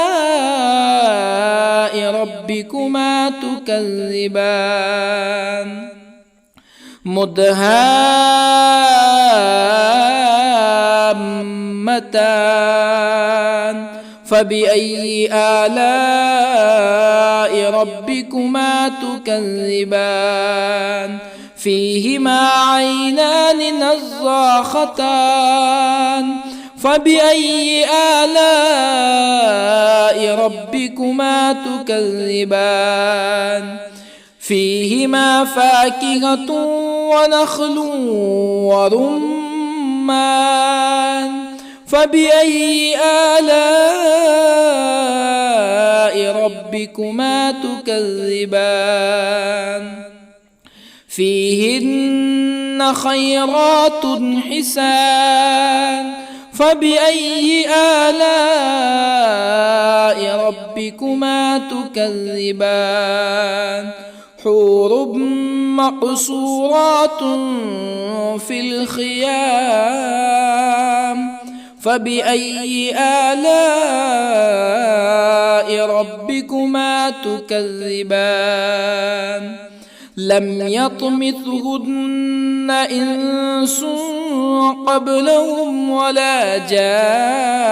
Speaker 1: ربكما تكذبان مدهامتان فبأي آلاء ربكما تكذبان فيهما عينان نضاختان فبأي آلاء ربكما تكذبان فيهما فاكهة ونخل ورمان فبأي آلاء ربكما تكذبان فيهن خيرات حسان فبأي آلاء ربكما تكذبان حور مقصورات في الخيام فبأي آلاء ربكما تكذبان لم يطمثهن إنس قبلهم ولا جان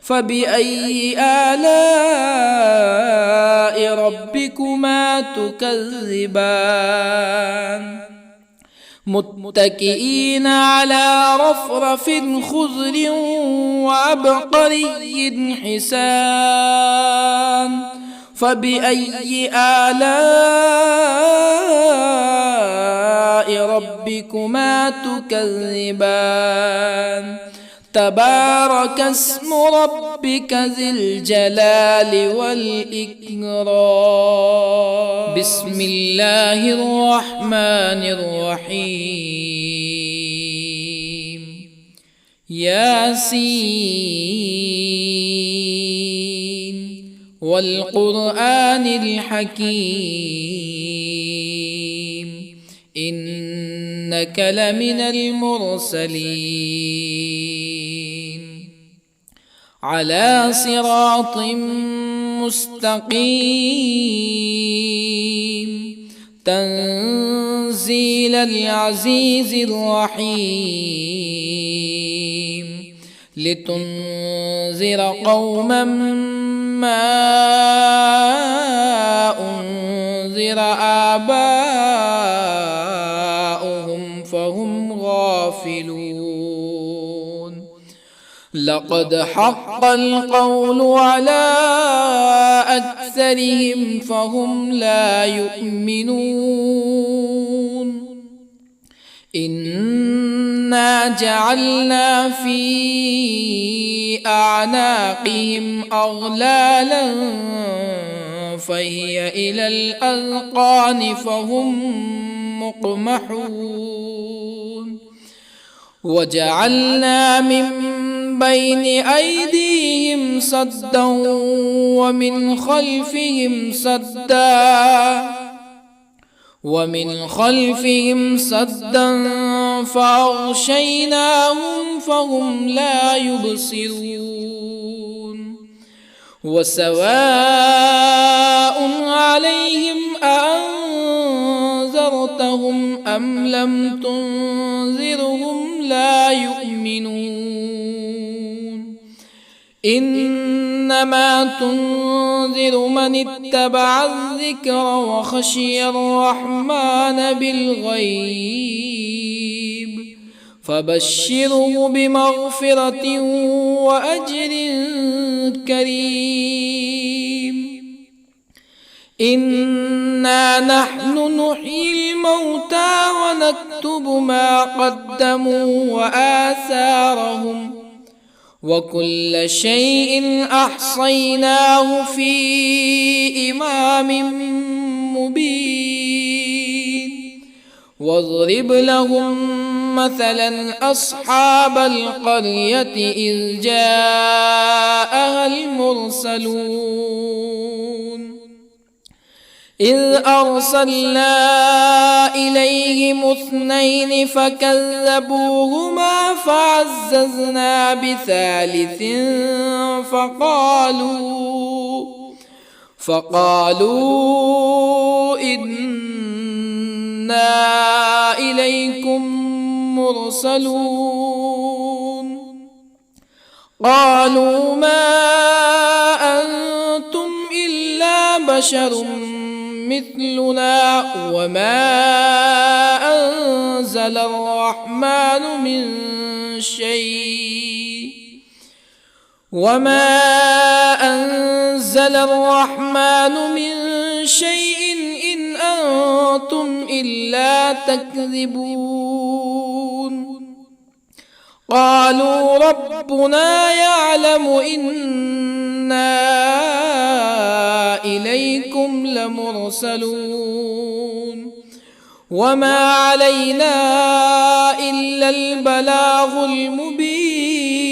Speaker 1: فبأي آلاء ربكما تكذبان متكئين على رفرف خضر وعبقري حسان فبأي آلاء ربكما تكذبان تبارك اسم ربك ذي الجلال والإكرام بسم الله الرحمن الرحيم ياسين والقرآن الحكيم إنك لمن المرسلين على صراط مستقيم تنزيل العزيز الرحيم لتنذر قوما ما أنذر آباؤهم فهم غافلون لقد حق القول على أكثرهم فهم لا يؤمنون إنا جعلنا في أعناقهم أغلالا فهي إلى الأذقان فهم مقمحون وجعلنا من بين أيديهم سدا ومن خلفهم سدا فأغشيناهم فهم لا يبصرون وسواء عليهم أأنذرتهم أم لم تنذرهم لا يؤمنون إنما تنذر من اتبع الذكر وخشي الرحمن بالغيب فبشره بمغفرة وأجر كريم إنا نحن نحيي الموتى ونكتب ما قدموا وآثارهم وكل شيء أحصيناه في إمام مبين واضرب لهم مثلا أصحاب القرية إذ جاءها المرسلون إذ أرسلنا إليهم اثنين فكذبوهما فعززنا بثالث فقالوا إنا إليكم مرسلون قالوا ما أنتم إلا بشر مثلنا وما أنزل الرحمن من شيء إن أنتم إلا تكذبون قالوا ربنا يعلم إنا إليكم لمرسلون وما علينا إلا البلاغ المبين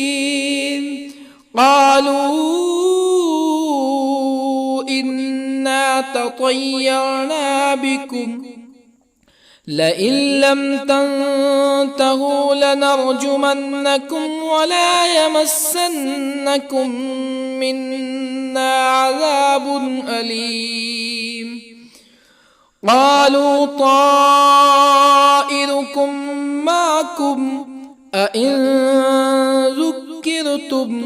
Speaker 1: قالوا إنا تطيرنا بكم لئن لم تنتهوا لنرجمنكم ولا يمسنكم منا عذاب أليم قالوا طائركم معكم أئن ذكرتم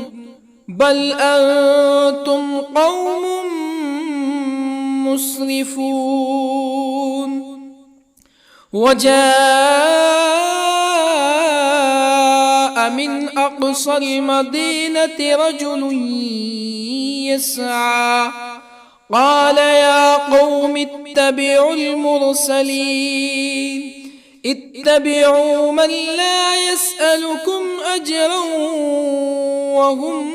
Speaker 1: بل أنتم قوم مسرفون وجاء من أقصى المدينة رجل يسعى قال يا قوم اتبعوا المرسلين اتبعوا من لا يسألكم أجرا وهم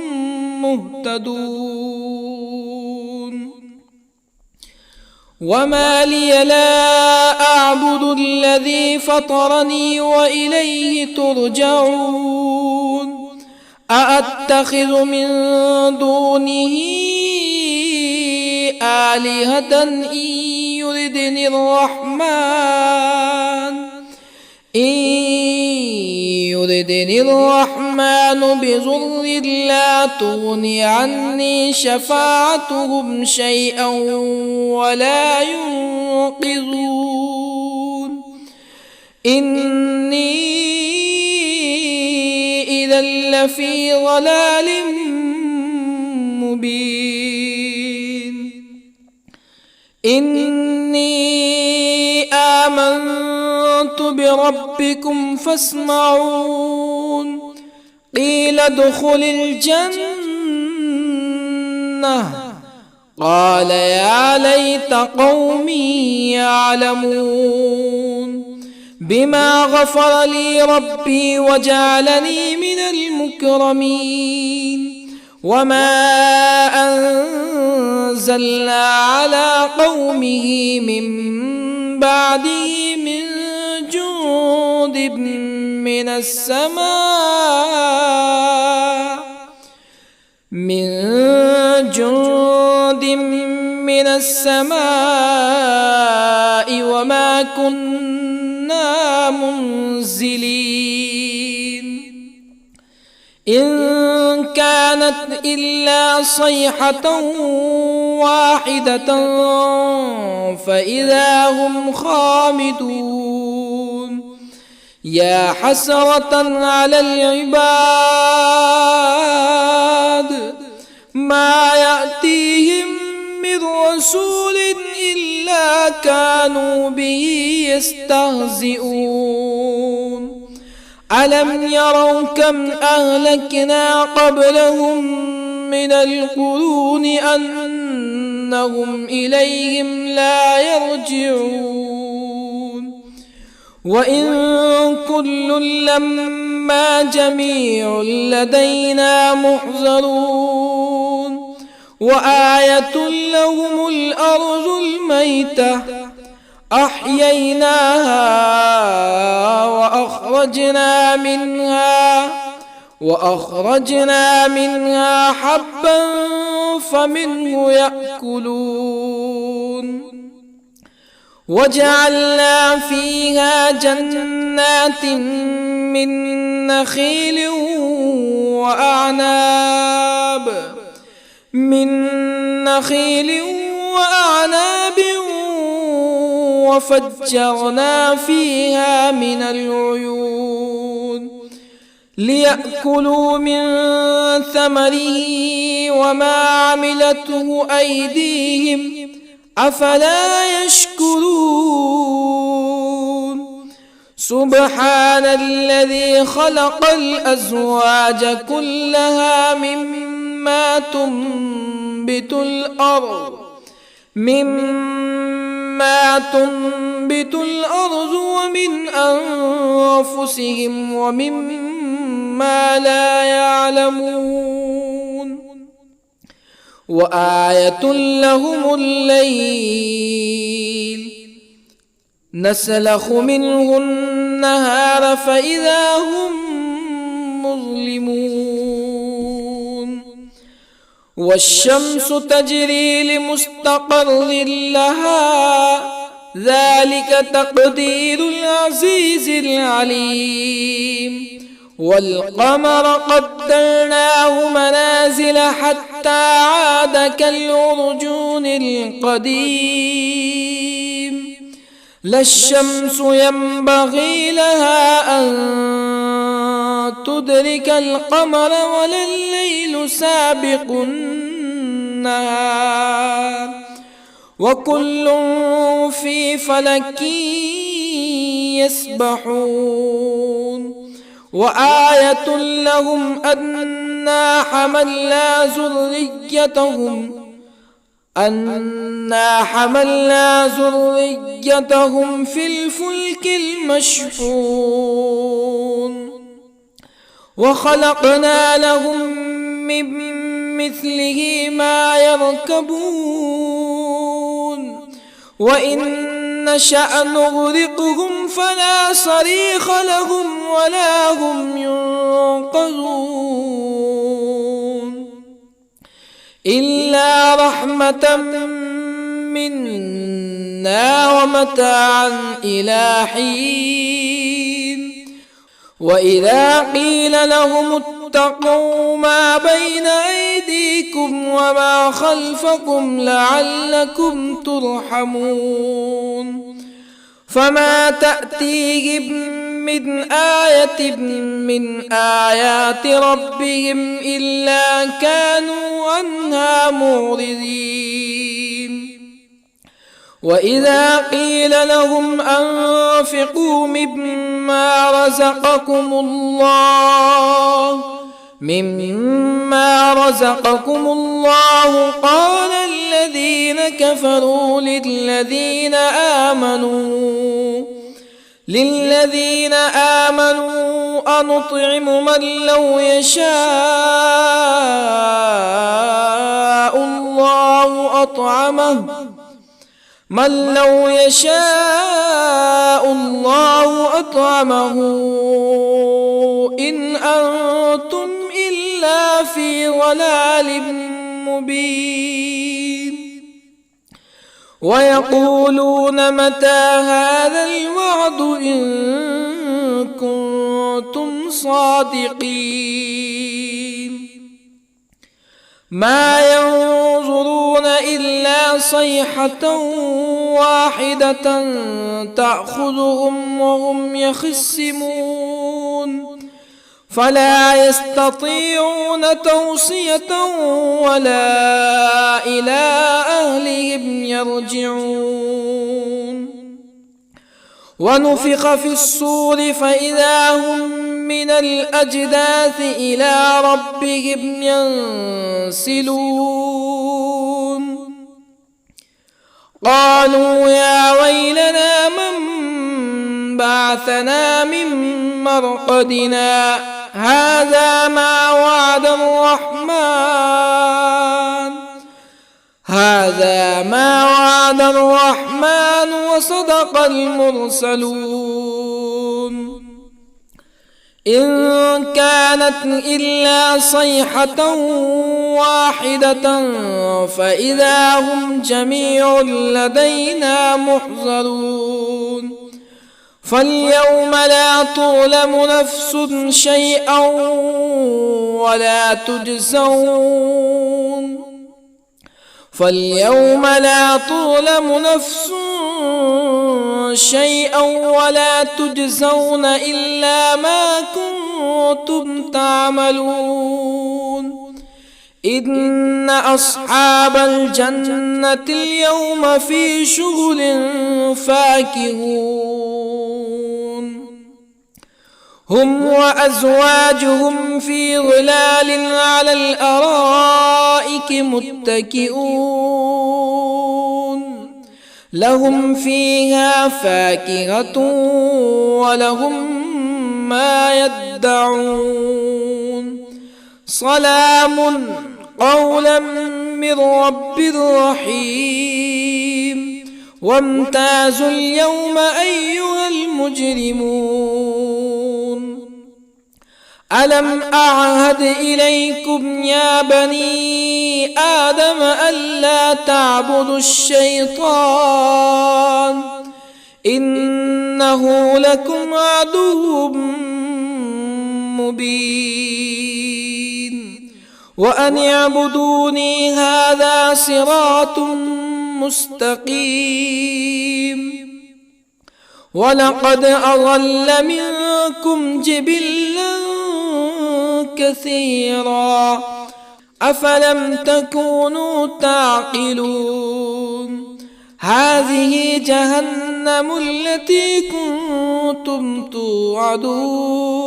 Speaker 1: مهتدون وما لي لا أعبد الذي فطرني وإليه ترجعون أأتخذ من دونه آلهة إن يردني الرحمن بضر لا تغني عني شفاعتهم شيئا ولا ينقذون إني إذا لفي ضلال مبين إني آمنت بربكم فاسمعون قيل ادخل الجنة قال يا ليت قومي يعلمون بما غفر لي ربي وجعلني من المكرمين وما أنزلنا على قومه من بعده من جند من السماء وما كنا منزلين إن كانت إلا صيحة واحدة فإذا هم خامدون يا حسرة على العباد ما يأتيهم من رسول إلا كانوا به يستهزئون ألم يروا كم أهلكنا قبلهم من القرون أنهم إليهم لا يرجعون وإن كل لما جميع لدينا محضرون وآية لهم الأرض الميتة أحييناها وأخرجنا منها حبا فمنه يأكلون وجعلنا فيها جنات من نخيل وأعناب وفجرنا فيها من العيون ليأكلوا من ثمره وما عملته أيديهم أفلا يشكرون سبحان الذي خلق الأزواج كلها مما تنبت الأرض ومن أنفسهم ومما لا يعلمون وآية لهم الليل نسلخ منه النهار فإذا هم مظلمون والشمس تجري لمستقر لها ذلك تقدير العزيز العليم والقمر قدرناه منازل حتى عاد كالعرجون القديم لا الشمس ينبغي لها أن تدرك القمر ولا الليل سابق النهار وكل في فلك يسبحون وآية لهم أنا حملنا ذريتهم في الفلك المشحون وخلقنا لهم من مثله ما يركبون وإن نشأ نغرقهم فلا صريخ لهم ولا هم ينقذون إلا رحمة منا ومتاعا إلى حين وإذا قيل لهم اتقوا ما بين أيديكم وما خلفكم لعلكم ترحمون فما تأتيهم من آية من آيات ربهم إلا كانوا عنها معرضين وإذا قيل لهم أنفقوا مما رزقكم الله قال الذين كفروا للذين آمنوا أنطعم من لو يشاء الله أطعمه إن أنتم إلا في ضلال مبين ويقولون متى هذا الوعد إن كنتم صادقين ما ينظرون إلا صيحة واحدة تأخذهم وهم يخصمون فلا يستطيعون توصية ولا إلى أهلهم يرجعون ونفخ في الصور فإذا هم من الأجداث إلى ربهم ينسلون قالوا يا ويلنا من بعثنا من مرقدنا هذا ما وعد الرحمن وصدق المرسلون إن كانت إلا صيحة واحدة فإذا هم جميع لدينا محضرون فاليوم لا تظلم نفس شيئا ولا تجزون إلا ما كنتم تعملون إن أصحاب الجنة اليوم في شغل فاكهون هم وأزواجهم في ظلال على الأرائك متكئون لهم فيها فاكهة ولهم ما يدعون سلام قولا من رب رحيم وامتازوا اليوم أيها المجرمون ألم أعهد إليكم يا بني آدم ألا تعبدوا الشيطان إنه لكم عدو مبين وأن اعبدوني هذا صراط مستقيم ولقد أضل منكم جبلا كثيرا أفلم تكونوا تعقلون هذه جهنم التي كنتم توعدون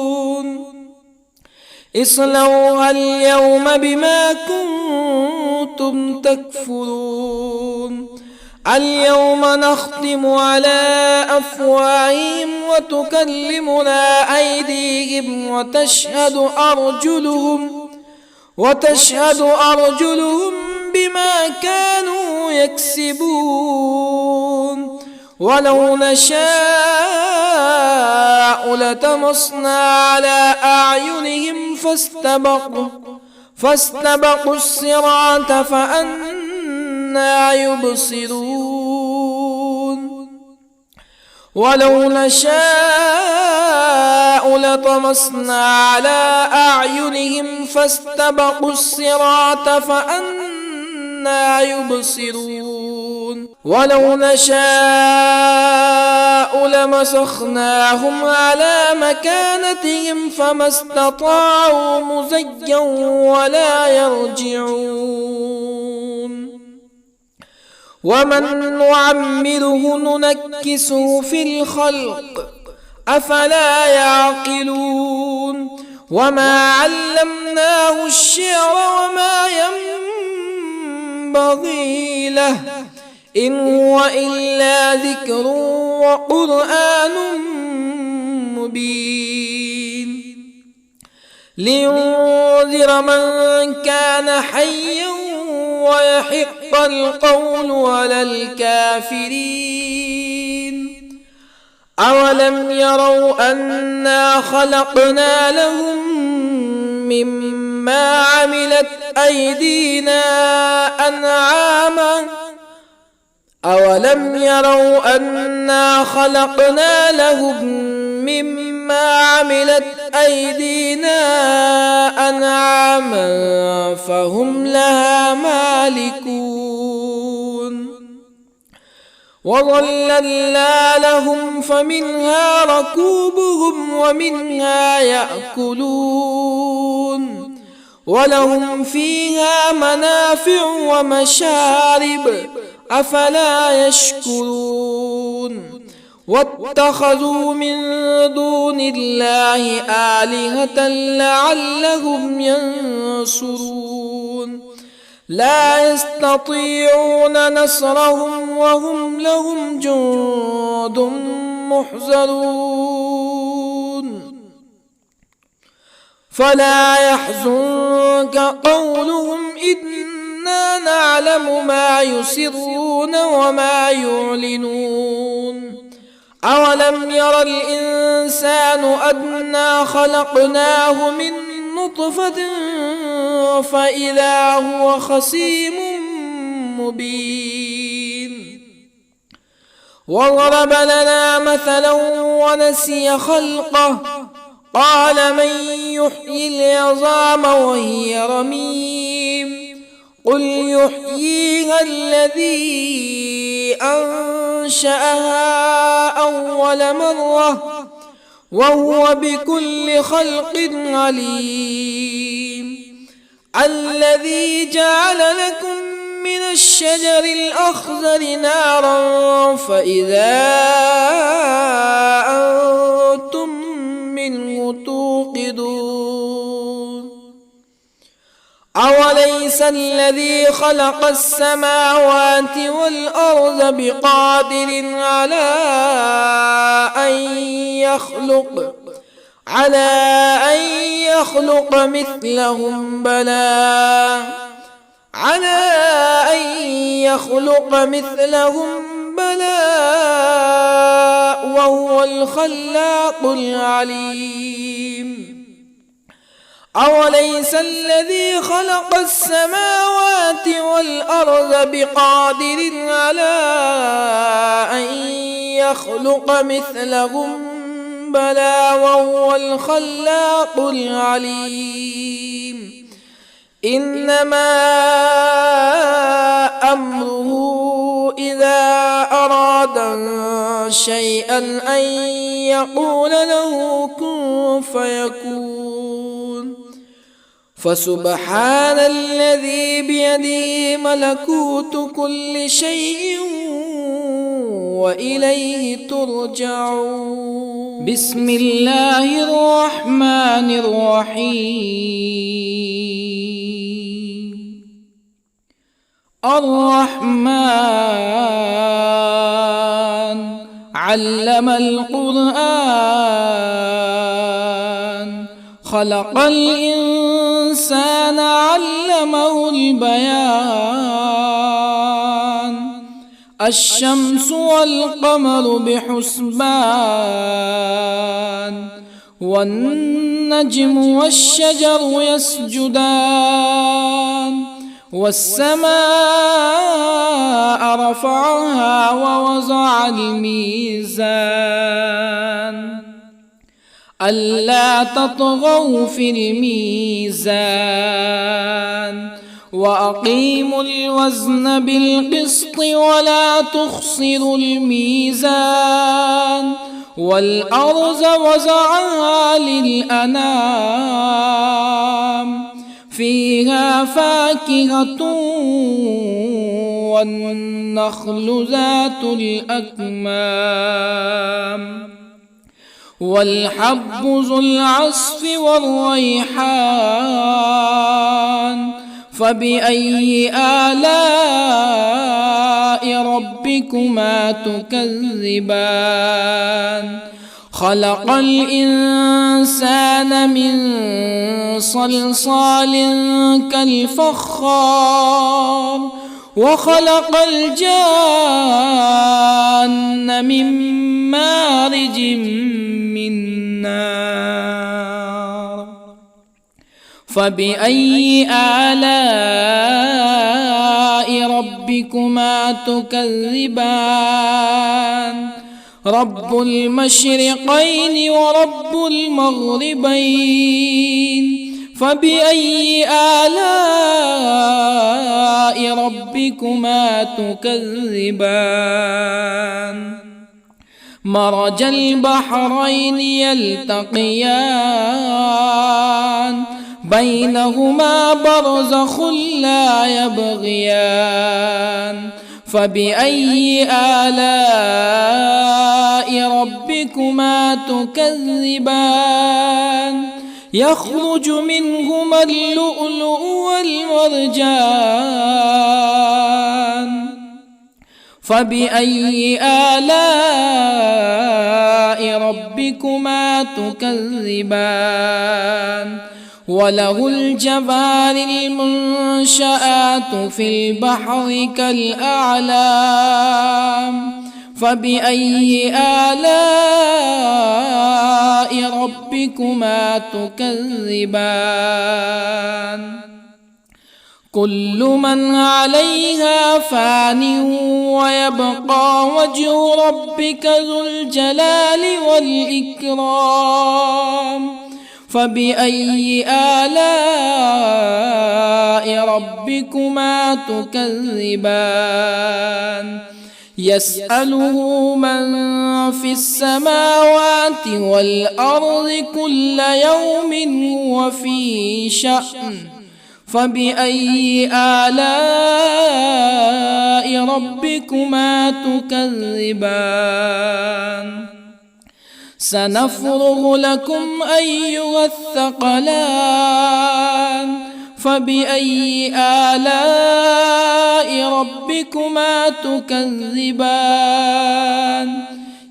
Speaker 1: اصلوها اليوم بما كنتم تكفرون اليوم نختم على أفواههم وتكلمنا أيديهم وتشهد أرجلهم بما كانوا يكسبون ولو نشاء لطمسنا على أعينهم فاستبقوا الصراط فأنى يبصرون ولو نشاء لطمسنا على أعينهم فاستبقوا الصراط فأنى يبصرون ولو نشاء لمسخناهم على مكانتهم فما استطاعوا مزيا ولا يرجعون ومن نعمره ننكسه في الخلق أفلا يعقلون وما علمناه الشعر وما ينبغي له إن هو إلا ذكر وقرآن مبين لينذر من كان حيا ويحق القول على الكافرين أولم يروا أنا خلقنا لهم مما عملت أيدينا أنعاما أولم يروا أنا خلقنا لهم مما عملت أيدينا أنعاما فهم لها مالكون وظللنا لهم فمنها ركوبهم ومنها يأكلون ولهم فيها منافع ومشارب أفلا يشكرون واتخذوا من دون الله آلهة لعلهم ينصرون لا يستطيعون نصرهم وهم لهم جند محضرون فلا يحزنك قولهم إنا نعلم ما يسرون وما يعلنون أولم ير الإنسان أنا خلقناه من نطفة فإذا هو خصيم مبين وضرب لنا مثلا ونسي خلقه قال من يحيي العظام وهي رميم قل يحييها الذي أنشأها أول مرة وهو بكل خلق عليم الذي جعل لكم من الشجر الأخضر نارا فإذا أنتم منه توقدون أوليس الذي خلق السماوات والأرض بقادر على أن يخلق مثلهم بلى وهو الخلاق العليم أوليس الذي خلق السماوات والأرض بقادر على أن يخلق مثلهم بلى وهو الخلاق العليم إنما أمره إذا أراد شيئا أن يقول له كن فيكون فسبحان الذي بيده ملكوت كل شيء وإليه ترجعون. بسم الله الرحمن الرحيم. الرحمن علم القرآن خلق الإنسان علمه البيان الشمس والقمر بحسبان والنجم والشجر يسجدان والسماء رفعها ووضع الميزان ألا تطغوا في الميزان وأقيموا الوزن بالقسط ولا تخسروا الميزان والأرض وضعها للأنام فيها فاكهة والنخل ذات الأكمام والحب ذو العصف والريحان فبأي آلاء ربكما تكذبان خلق الإنسان من صلصال كالفخار وخلق الجان من مارج من نار فبأي آلاء ربكما تكذبان رب المشرقين ورب المغربين فبأي آلاء ربكما تكذبان مرج البحرين يلتقيان بينهما برزخ لا يبغيان فبأي آلاء ربكما تكذبان يخرج منهما اللؤلؤ والمرجان فبأي آلاء ربكما تكذبان وله الجوار المنشآت في البحر كالأعلام فبأي آلاء ربكما تكذبان كل من عليها فان ويبقى وجه ربك ذو الجلال والإكرام فبأي آلاء ربكما تكذبان يسأله من في السماوات والأرض كل يوم هو في شأن فبأي آلاء ربكما تكذبان سنفرغ لكم أيها الثقلان فبأي آلاء ربكما تكذبان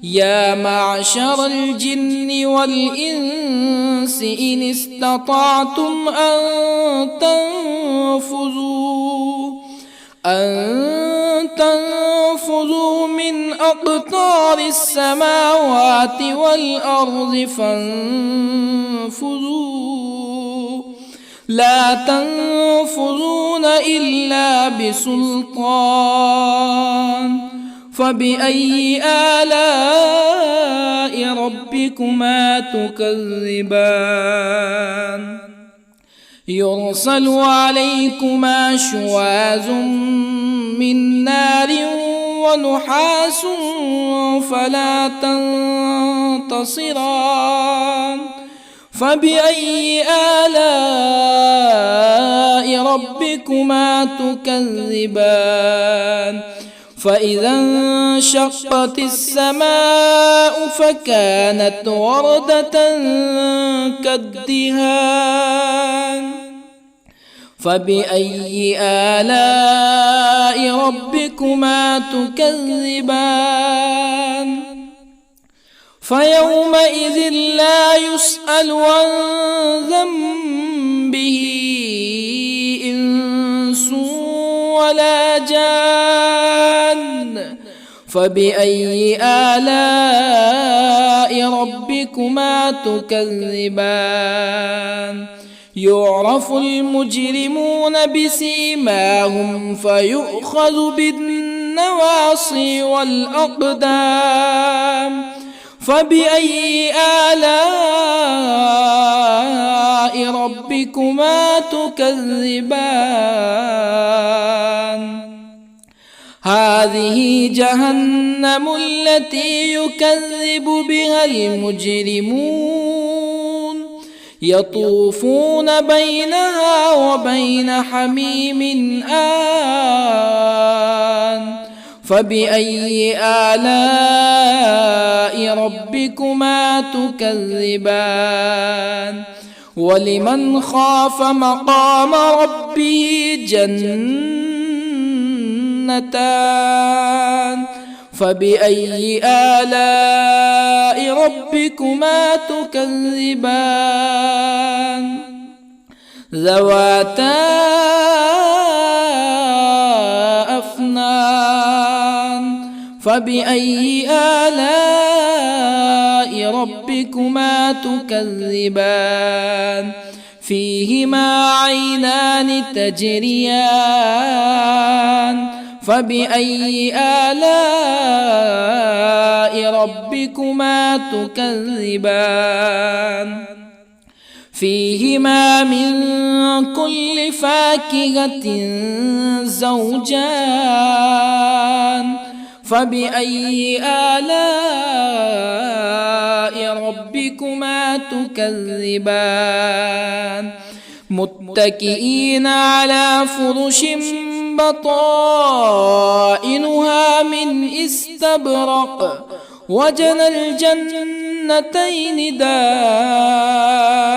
Speaker 1: يا معشر الجن والإنس إن استطعتم أن تنفذوا من أقطار السماوات والأرض فانفذوا لا تنفذون إلا بسلطان فبأي آلاء ربكما تكذبان يرسل عليكما شواظ من نار ونحاس فلا تنتصران فبأي آلاء ربكما تكذبان فإذا انشقت السماء فكانت وردة كالدهان فبأي آلاء ربكما تكذبان فيومئذ لا يسأل عن ذنبه إنس ولا جان فبأي آلاء ربكما تكذبان يعرف المجرمون بسيماهم فيؤخذ بالنواصي والأقدام فبأي آلاء ربكما تكذبان هذه جهنم التي يكذب بها المجرمون يطوفون بينها وبين حميم آن فبأي آلاء ربكما تكذبان ولمن خاف مقام ربه جنتان فبأي آلاء ربكما تكذبان ذواتا أفنان فبأي آلاء ربكما تكذبان فيهما عينان تجريان فبأي آلاء ربكما تكذبان فيهما من كل فاكهة زوجان فبأي آلاء ربكما تكذبان متكئين على فرش بطائنها من استبرق وجنى الجنتين دان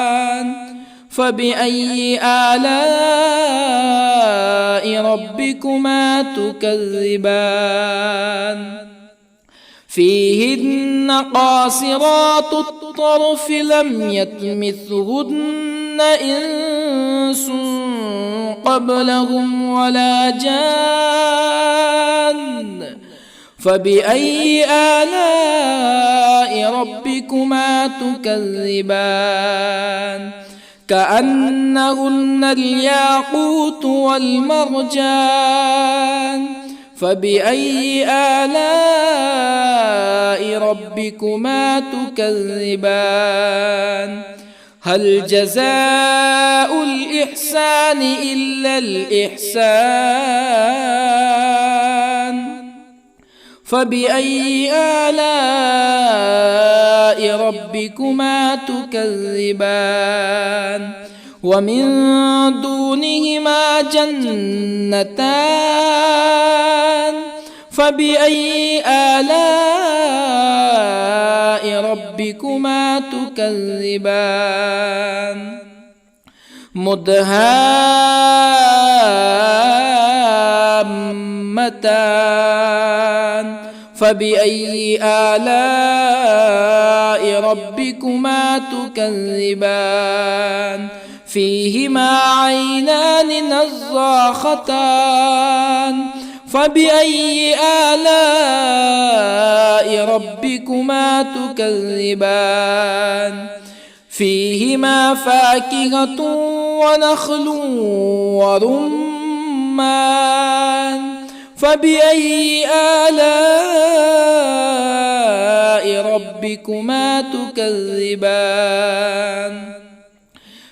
Speaker 1: فبأي آلاء ربكما تكذبان فيهن قاصرات الطرف لم يطمثهن إنس قبلهم ولا جان فبأي آلاء ربكما تكذبان كأنهن الياقوت والمرجان فبأي آلاء ربكما تكذبان هل جزاء الإحسان إلا الإحسان فبأي آلاء ربكما تكذبان ومن دونهما جنتان فبأي آلاء ربكما تكذبان مدهامتان فبأي آلاء ربكما تكذبان فيهما عينان نضاختان فبأي آلاء ربكما تكذبان فيهما فاكهة ونخل ورمان فبأي آلاء ربكما تكذبان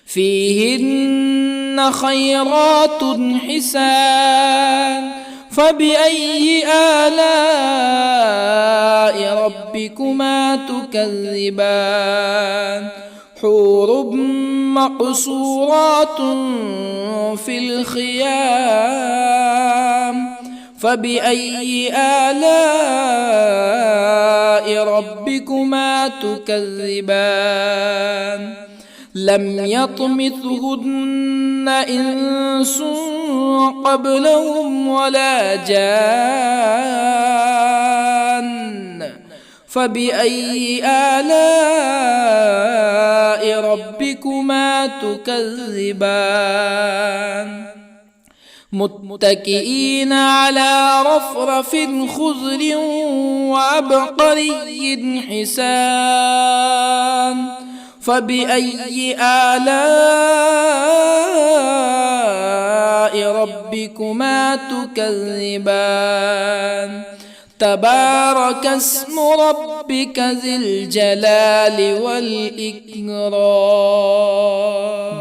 Speaker 1: فيهن خيرات حسان فبأي آلاء ربكما تكذبان حور مقصورات في الخيام فبأي آلاء ربكما تكذبان لم يطمثهن إنس قبلهم ولا جان فبأي آلاء ربكما تكذبان متكئين على رفرف خضر وعبقري حسان فبأي آلاء ربكما تكذبان تبارك اسم ربك ذي الجلال والإكرام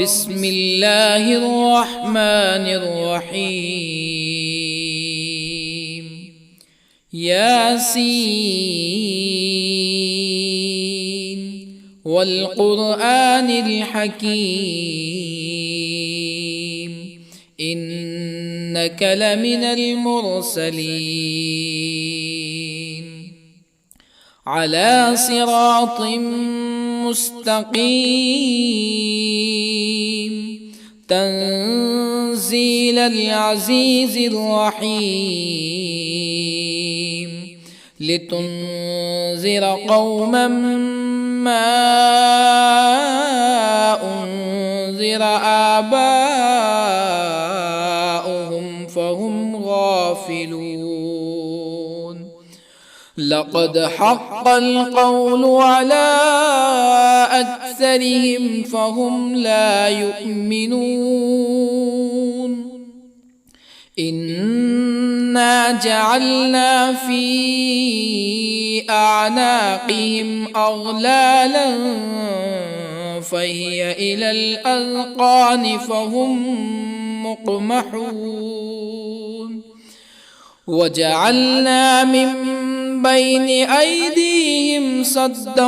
Speaker 1: بسم الله الرحمن الرحيم ياسين والقرآن الحكيم إنك لمن المرسلين على صراط مستقيم تنزيل العزيز الرحيم لتنذر قوما ما أنذر آباؤهم فهم غافلون لقد حق القول على أكثرهم فهم لا يؤمنون إنا جعلنا في أعناقهم أغلالا فهي إلى الأذقان فهم مقمحون وجعلنا من بين أيديهم سدا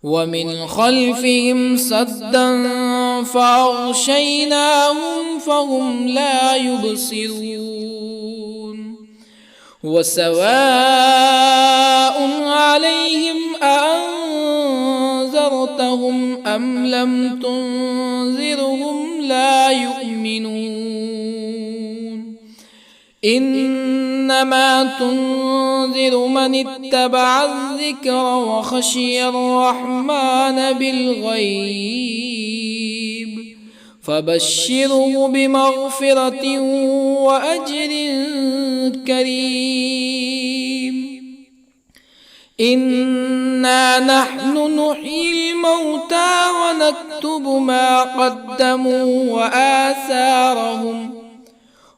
Speaker 1: ومن خلفهم سدا فأغشيناهم فهم لا يبصرون وسواء عليهم أأنذرتهم أم لم تنذرهم لا يؤمنون إنما تنذر من اتبع الذكر وخشي الرحمن بالغيب فبشره بمغفرة وأجر كريم إنا نحن نحيي الموتى ونكتب ما قدموا وآثارهم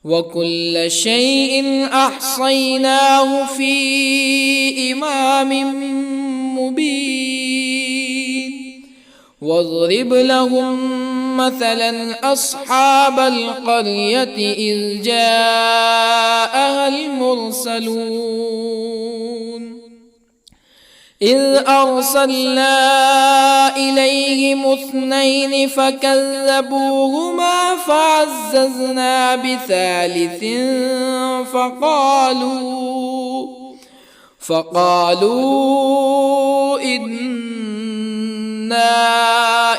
Speaker 1: وكل شيء أحصيناه في إمام مبين واضرب لهم مثلا أصحاب القرية إذ جاءها المرسلون إذ أرسلنا إليهم 2 فكذبوهما فعززنا بثالث فقالوا إنا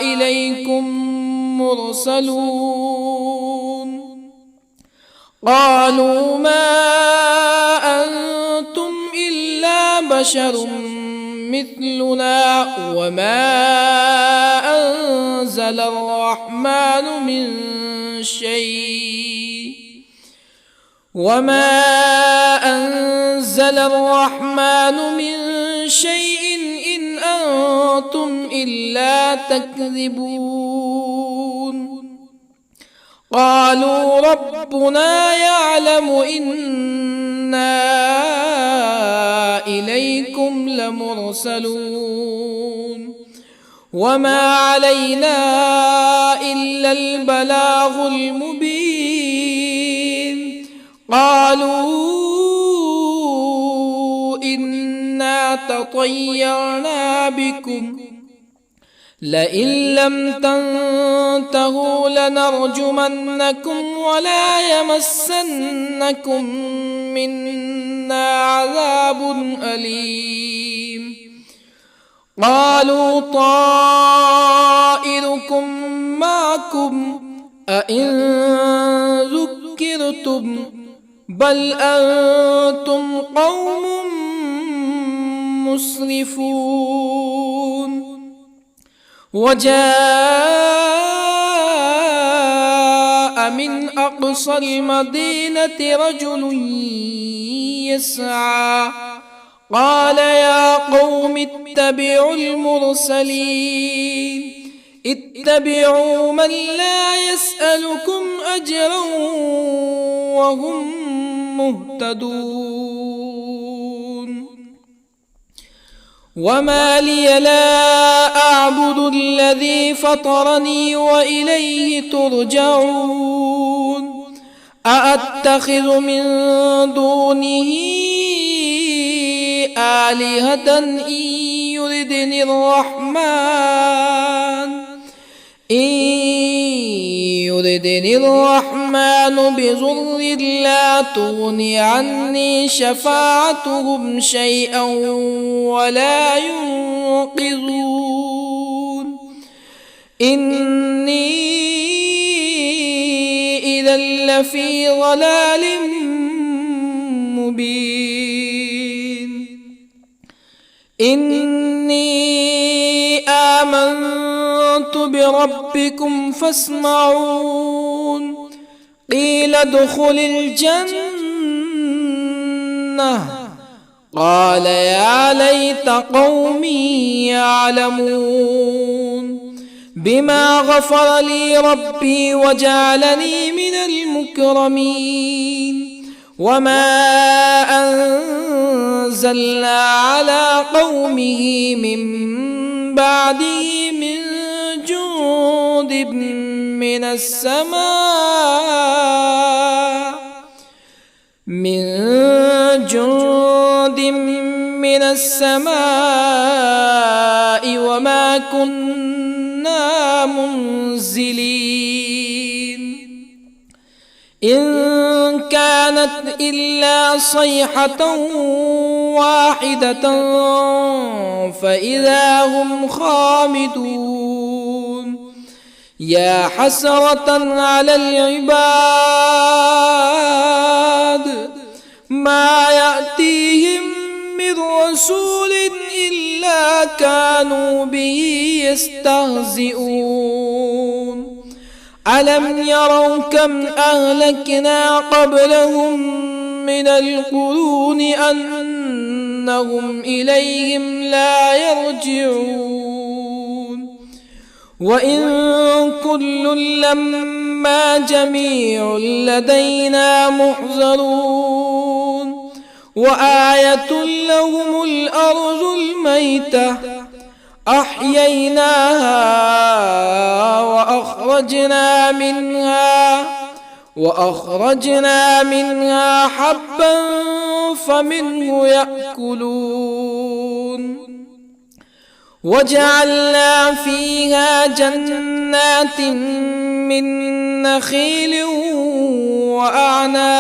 Speaker 1: إليكم مرسلون قالوا ما أنتم إلا بشر مثلنا وما أنزل الرحمن من شيء إن أنتم إلا تكذبون قالوا ربنا يعلم إنا إليكم لمرسلون وما علينا إلا البلاغ المبين قالوا إنا تطيرنا بكم لئن لم تنتهوا لنرجمنكم ولا يمسنكم منا عذاب أليم قالوا طائركم معكم أئن ذكرتم بل أنتم قوم مسرفون وجاء من أقصى المدينة رجل يسعى قال يا قوم اتبعوا المرسلين اتبعوا من لا يسألكم أجرا وهم مهتدون وما لي لا أعبد الذي فطرني وإليه ترجعون أأتخذ من دونه آلهة إن يردني الرحمن بضر لا تغن عني شفاعتهم شيئا ولا ينقذون إني إذا لفي ضلال مبين إني آمنت بربكم فاسمعون قيل ادخل الجنة قال يا ليت قومي يعلمون بما غفر لي ربي وجعلني من المكرمين وما أنزلنا على قومه من بعده من جند من السماء وما كنا منزلين إن كانت إلا صيحة واحدة فإذا هم خامدون يا حسرة على العباد ما يأتيهم من رسول إلا كانوا به يستهزئون ألم يروا كم أهلكنا قبلهم من القرون أنهم إليهم لا يرجعون وإن كل لما جميع لدينا محضرون وآية لهم الأرض الميتة أحييناها وأخرجنا منها حبا فمنه يأكلون وجعلنا فيها جنات من نخيل وأعناب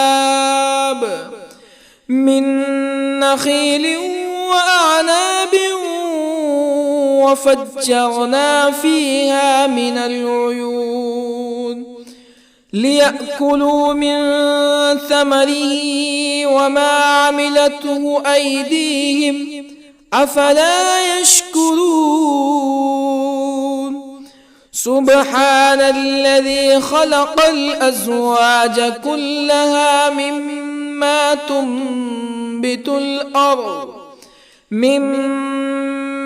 Speaker 1: وفجرنا فيها من العيون ليأكلوا من ثمره وما عملته أيديهم أفلا يشكرون سبحان الذي خلق الأزواج كلها مما تنبت الأرض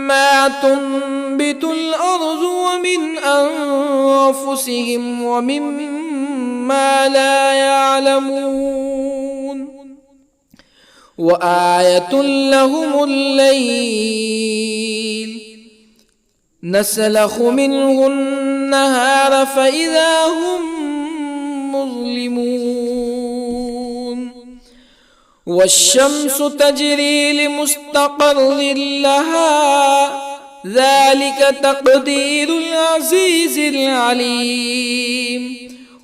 Speaker 1: مما تنبت الأرض ومن أنفسهم ومما لا يعلمون وآية لهم الليل نسلخ منه النهار فإذا هم مظلمون والشمس تجري لمستقر لها ذلك تقدير العزيز العليم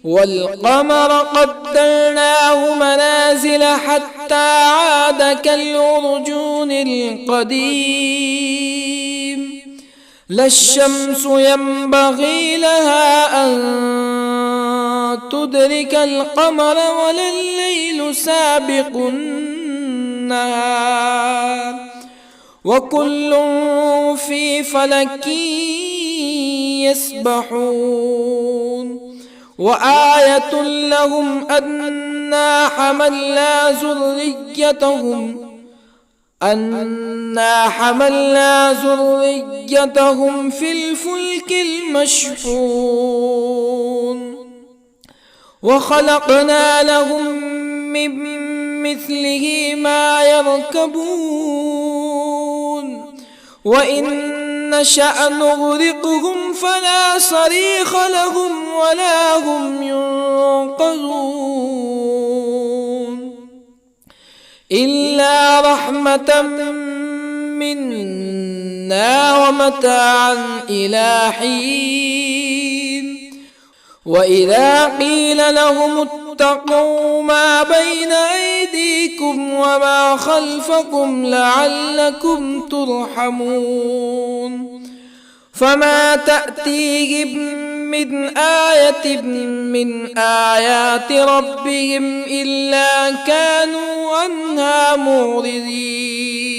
Speaker 1: والقمر قدرناه منازل حتى عاد كالعرجون القديم لا الشمس ينبغي لها أن تدرك القمر ولا الليل سابق النهار وكل في فلك يسبحون وآية لهم أنا حملنا ذريتهم في الفلك المشحون وخلقنا لهم من مثله ما يركبون وإن نشأ نغرقهم فلا صريخ لهم ولا هم ينقذون إلا رحمة منا ومتاعا إلى حين وإذا قيل لهم اتقوا ما بين أيديكم وما خلفكم لعلكم ترحمون فما تأتيهم من آية من آيات ربهم إلا كانوا عنها معرضين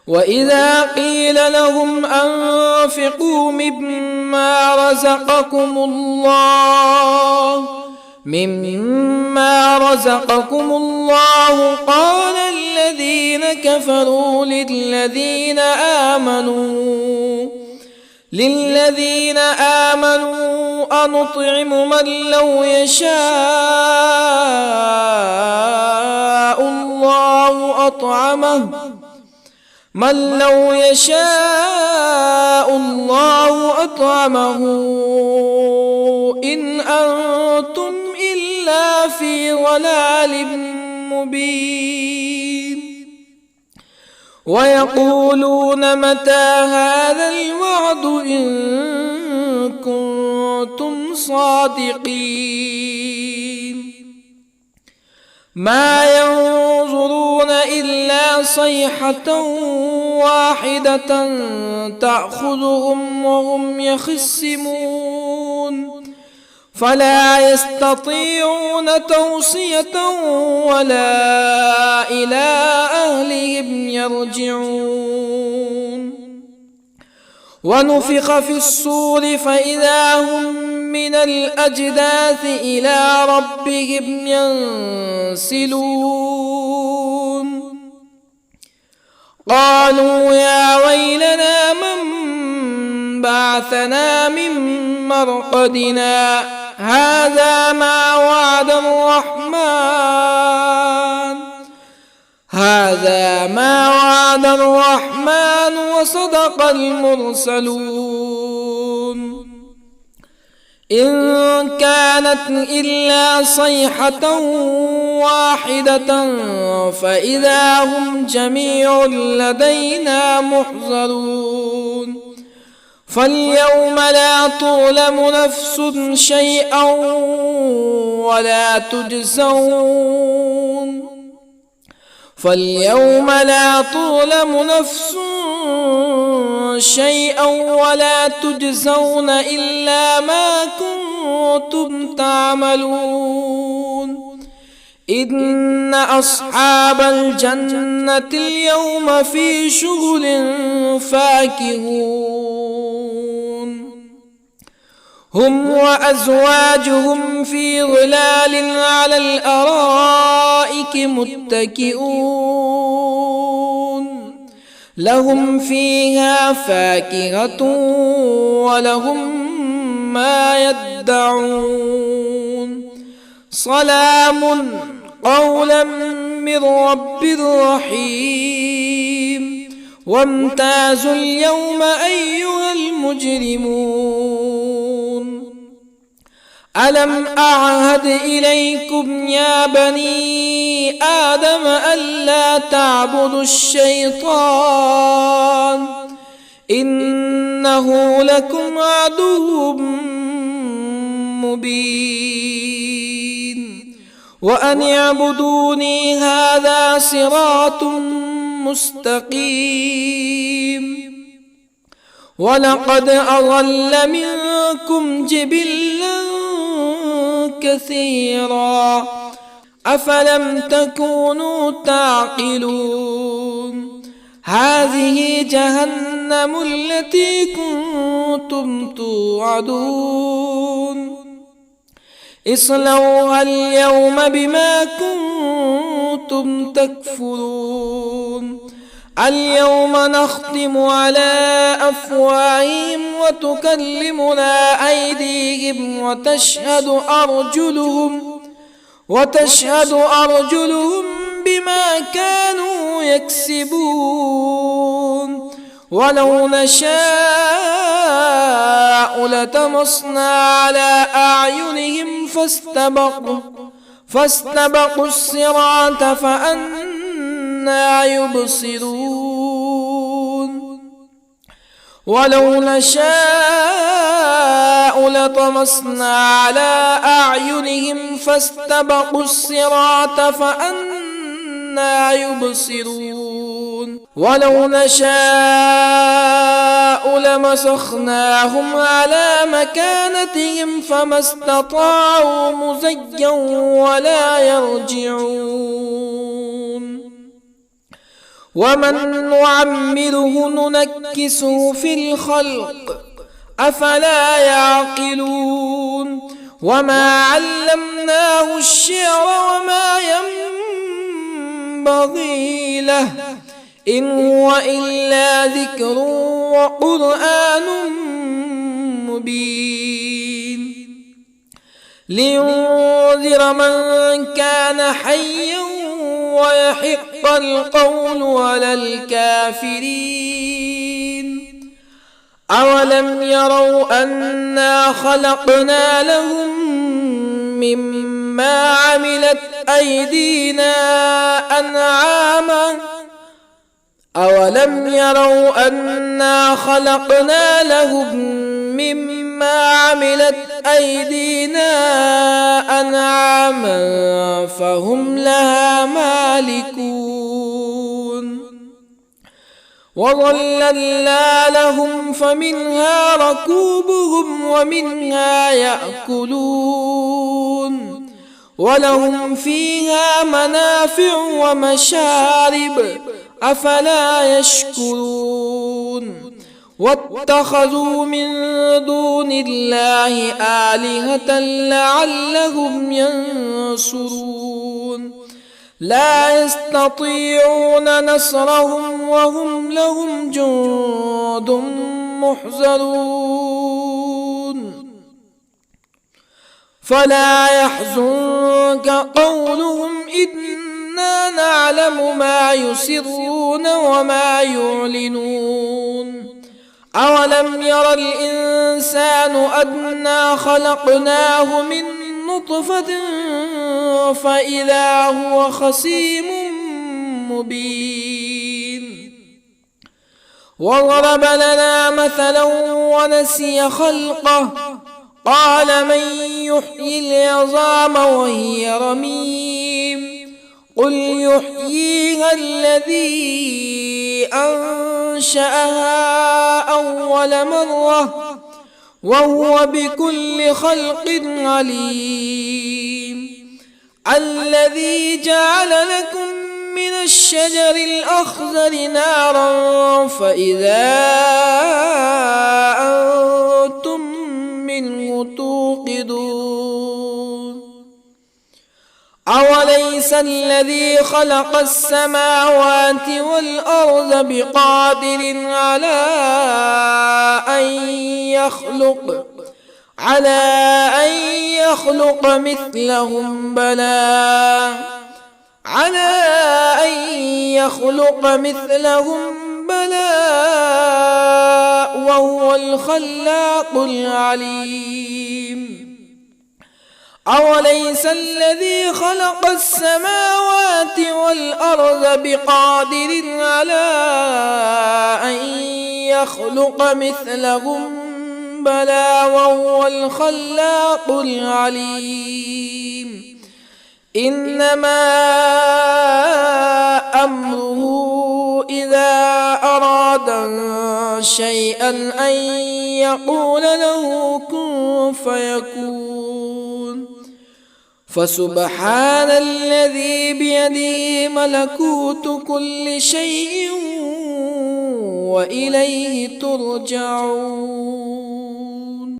Speaker 1: وإذا قيل لهم أنفقوا مما رزقكم الله قال الذين كفروا للذين آمنوا أنطعم من لو يشاء الله أطعمه إن أنتم إلا في ضلال مبين ويقولون متى هذا الوعد إن كنتم صادقين ما ينظرون إلا صيحة واحدة تأخذهم وهم يخصمون فلا يستطيعون توصية ولا إلى أهلهم يرجعون ونفخ في الصور فإذا هم من الأجداث إلى ربهم ينسلون قالوا يا ويلنا من بعثنا من مرقدنا هذا ما وعد الرحمن وصدق المرسلون إن كانت إلا صيحة واحدة فإذا هم جميع لدينا محضرون فاليوم لا تظلم نفس شيئا ولا تجزون إلا ما كنتم تعملون إن أصحاب الجنة اليوم في شغل فاكهون هم وأزواجهم في ظلال على الأرائك متكئون لهم فيها فاكهة ولهم ما يدعون سلام قولا من رب رحيم وامتازوا اليوم أيها المجرمون ألم أعهد إليكم يا بني آدم ألا تعبدوا الشيطان إنه لكم عدو مبين وأن اعبدوني هذا صراط مستقيم ولقد أضل منكم جبلا كثيرا أفلم تكونوا تعقلون هذه جهنم التي كنتم توعدون اصلوها اليوم بما كنتم تكفرون اليوم نختم على أفواههم وتكلمنا أيديهم وتشهد أرجلهم بما كانوا يكسبون ولو نشاء لطمسنا على أعينهم فاستبقوا الصراط فأنى يبصرون ولو نشاء لطمسنا على أعينهم فاستبقوا الصراط فأنى يبصرون ولو نشاء لمسخناهم على مكانتهم فما استطاعوا مزيا ولا يرجعون ومن نعمره ننكسه في الخلق أفلا يعقلون وما علمناه الشعر وما ينبغي له إن هو إلا ذكر وقرآن مبين لينذر من كان حيا ويحق القول على الكافرين أولم يروا أنا خلقنا لهم مما عملت أيدينا أنعاما أولم يروا أنا خلقنا لهم مما عملت أيدينا أنعاما فهم لها مالكون وظللنا لهم فمنها ركوبهم ومنها يأكلون ولهم فيها منافع ومشارب أفلا يشكرون واتخذوا من دون الله آلهة لعلهم ينصرون لا يستطيعون نصرهم وهم لهم جند محضرون فلا يحزنك قولهم إنا نعلم ما يسرون وما يعلنون أولم ير الإنسان أنا خلقناه من نطفة فإذا هو خصيم مبين وضرب لنا مثلا ونسي خلقه قال من يحيي العظام وهي رميم قل يحييها الذي أنشأها أول مرة وهو بكل خلق عليم الذي جعل لكم من الشجر الأخضر نارا فإذا أنتم منه توقدون أوليس الذي خلق السماوات والأرض بقادر على أن يخلق مثلهم بلى وهو الخلاق العليم أوليس الذي خلق السماوات والأرض بقادر على أن يخلق مثلهم بلى وهو الخلاق العليم إنما أمره إذا أراد شيئا أن يقول له كن فيكون فسبحان الذي بيده ملكوت كل شيء وإليه ترجعون.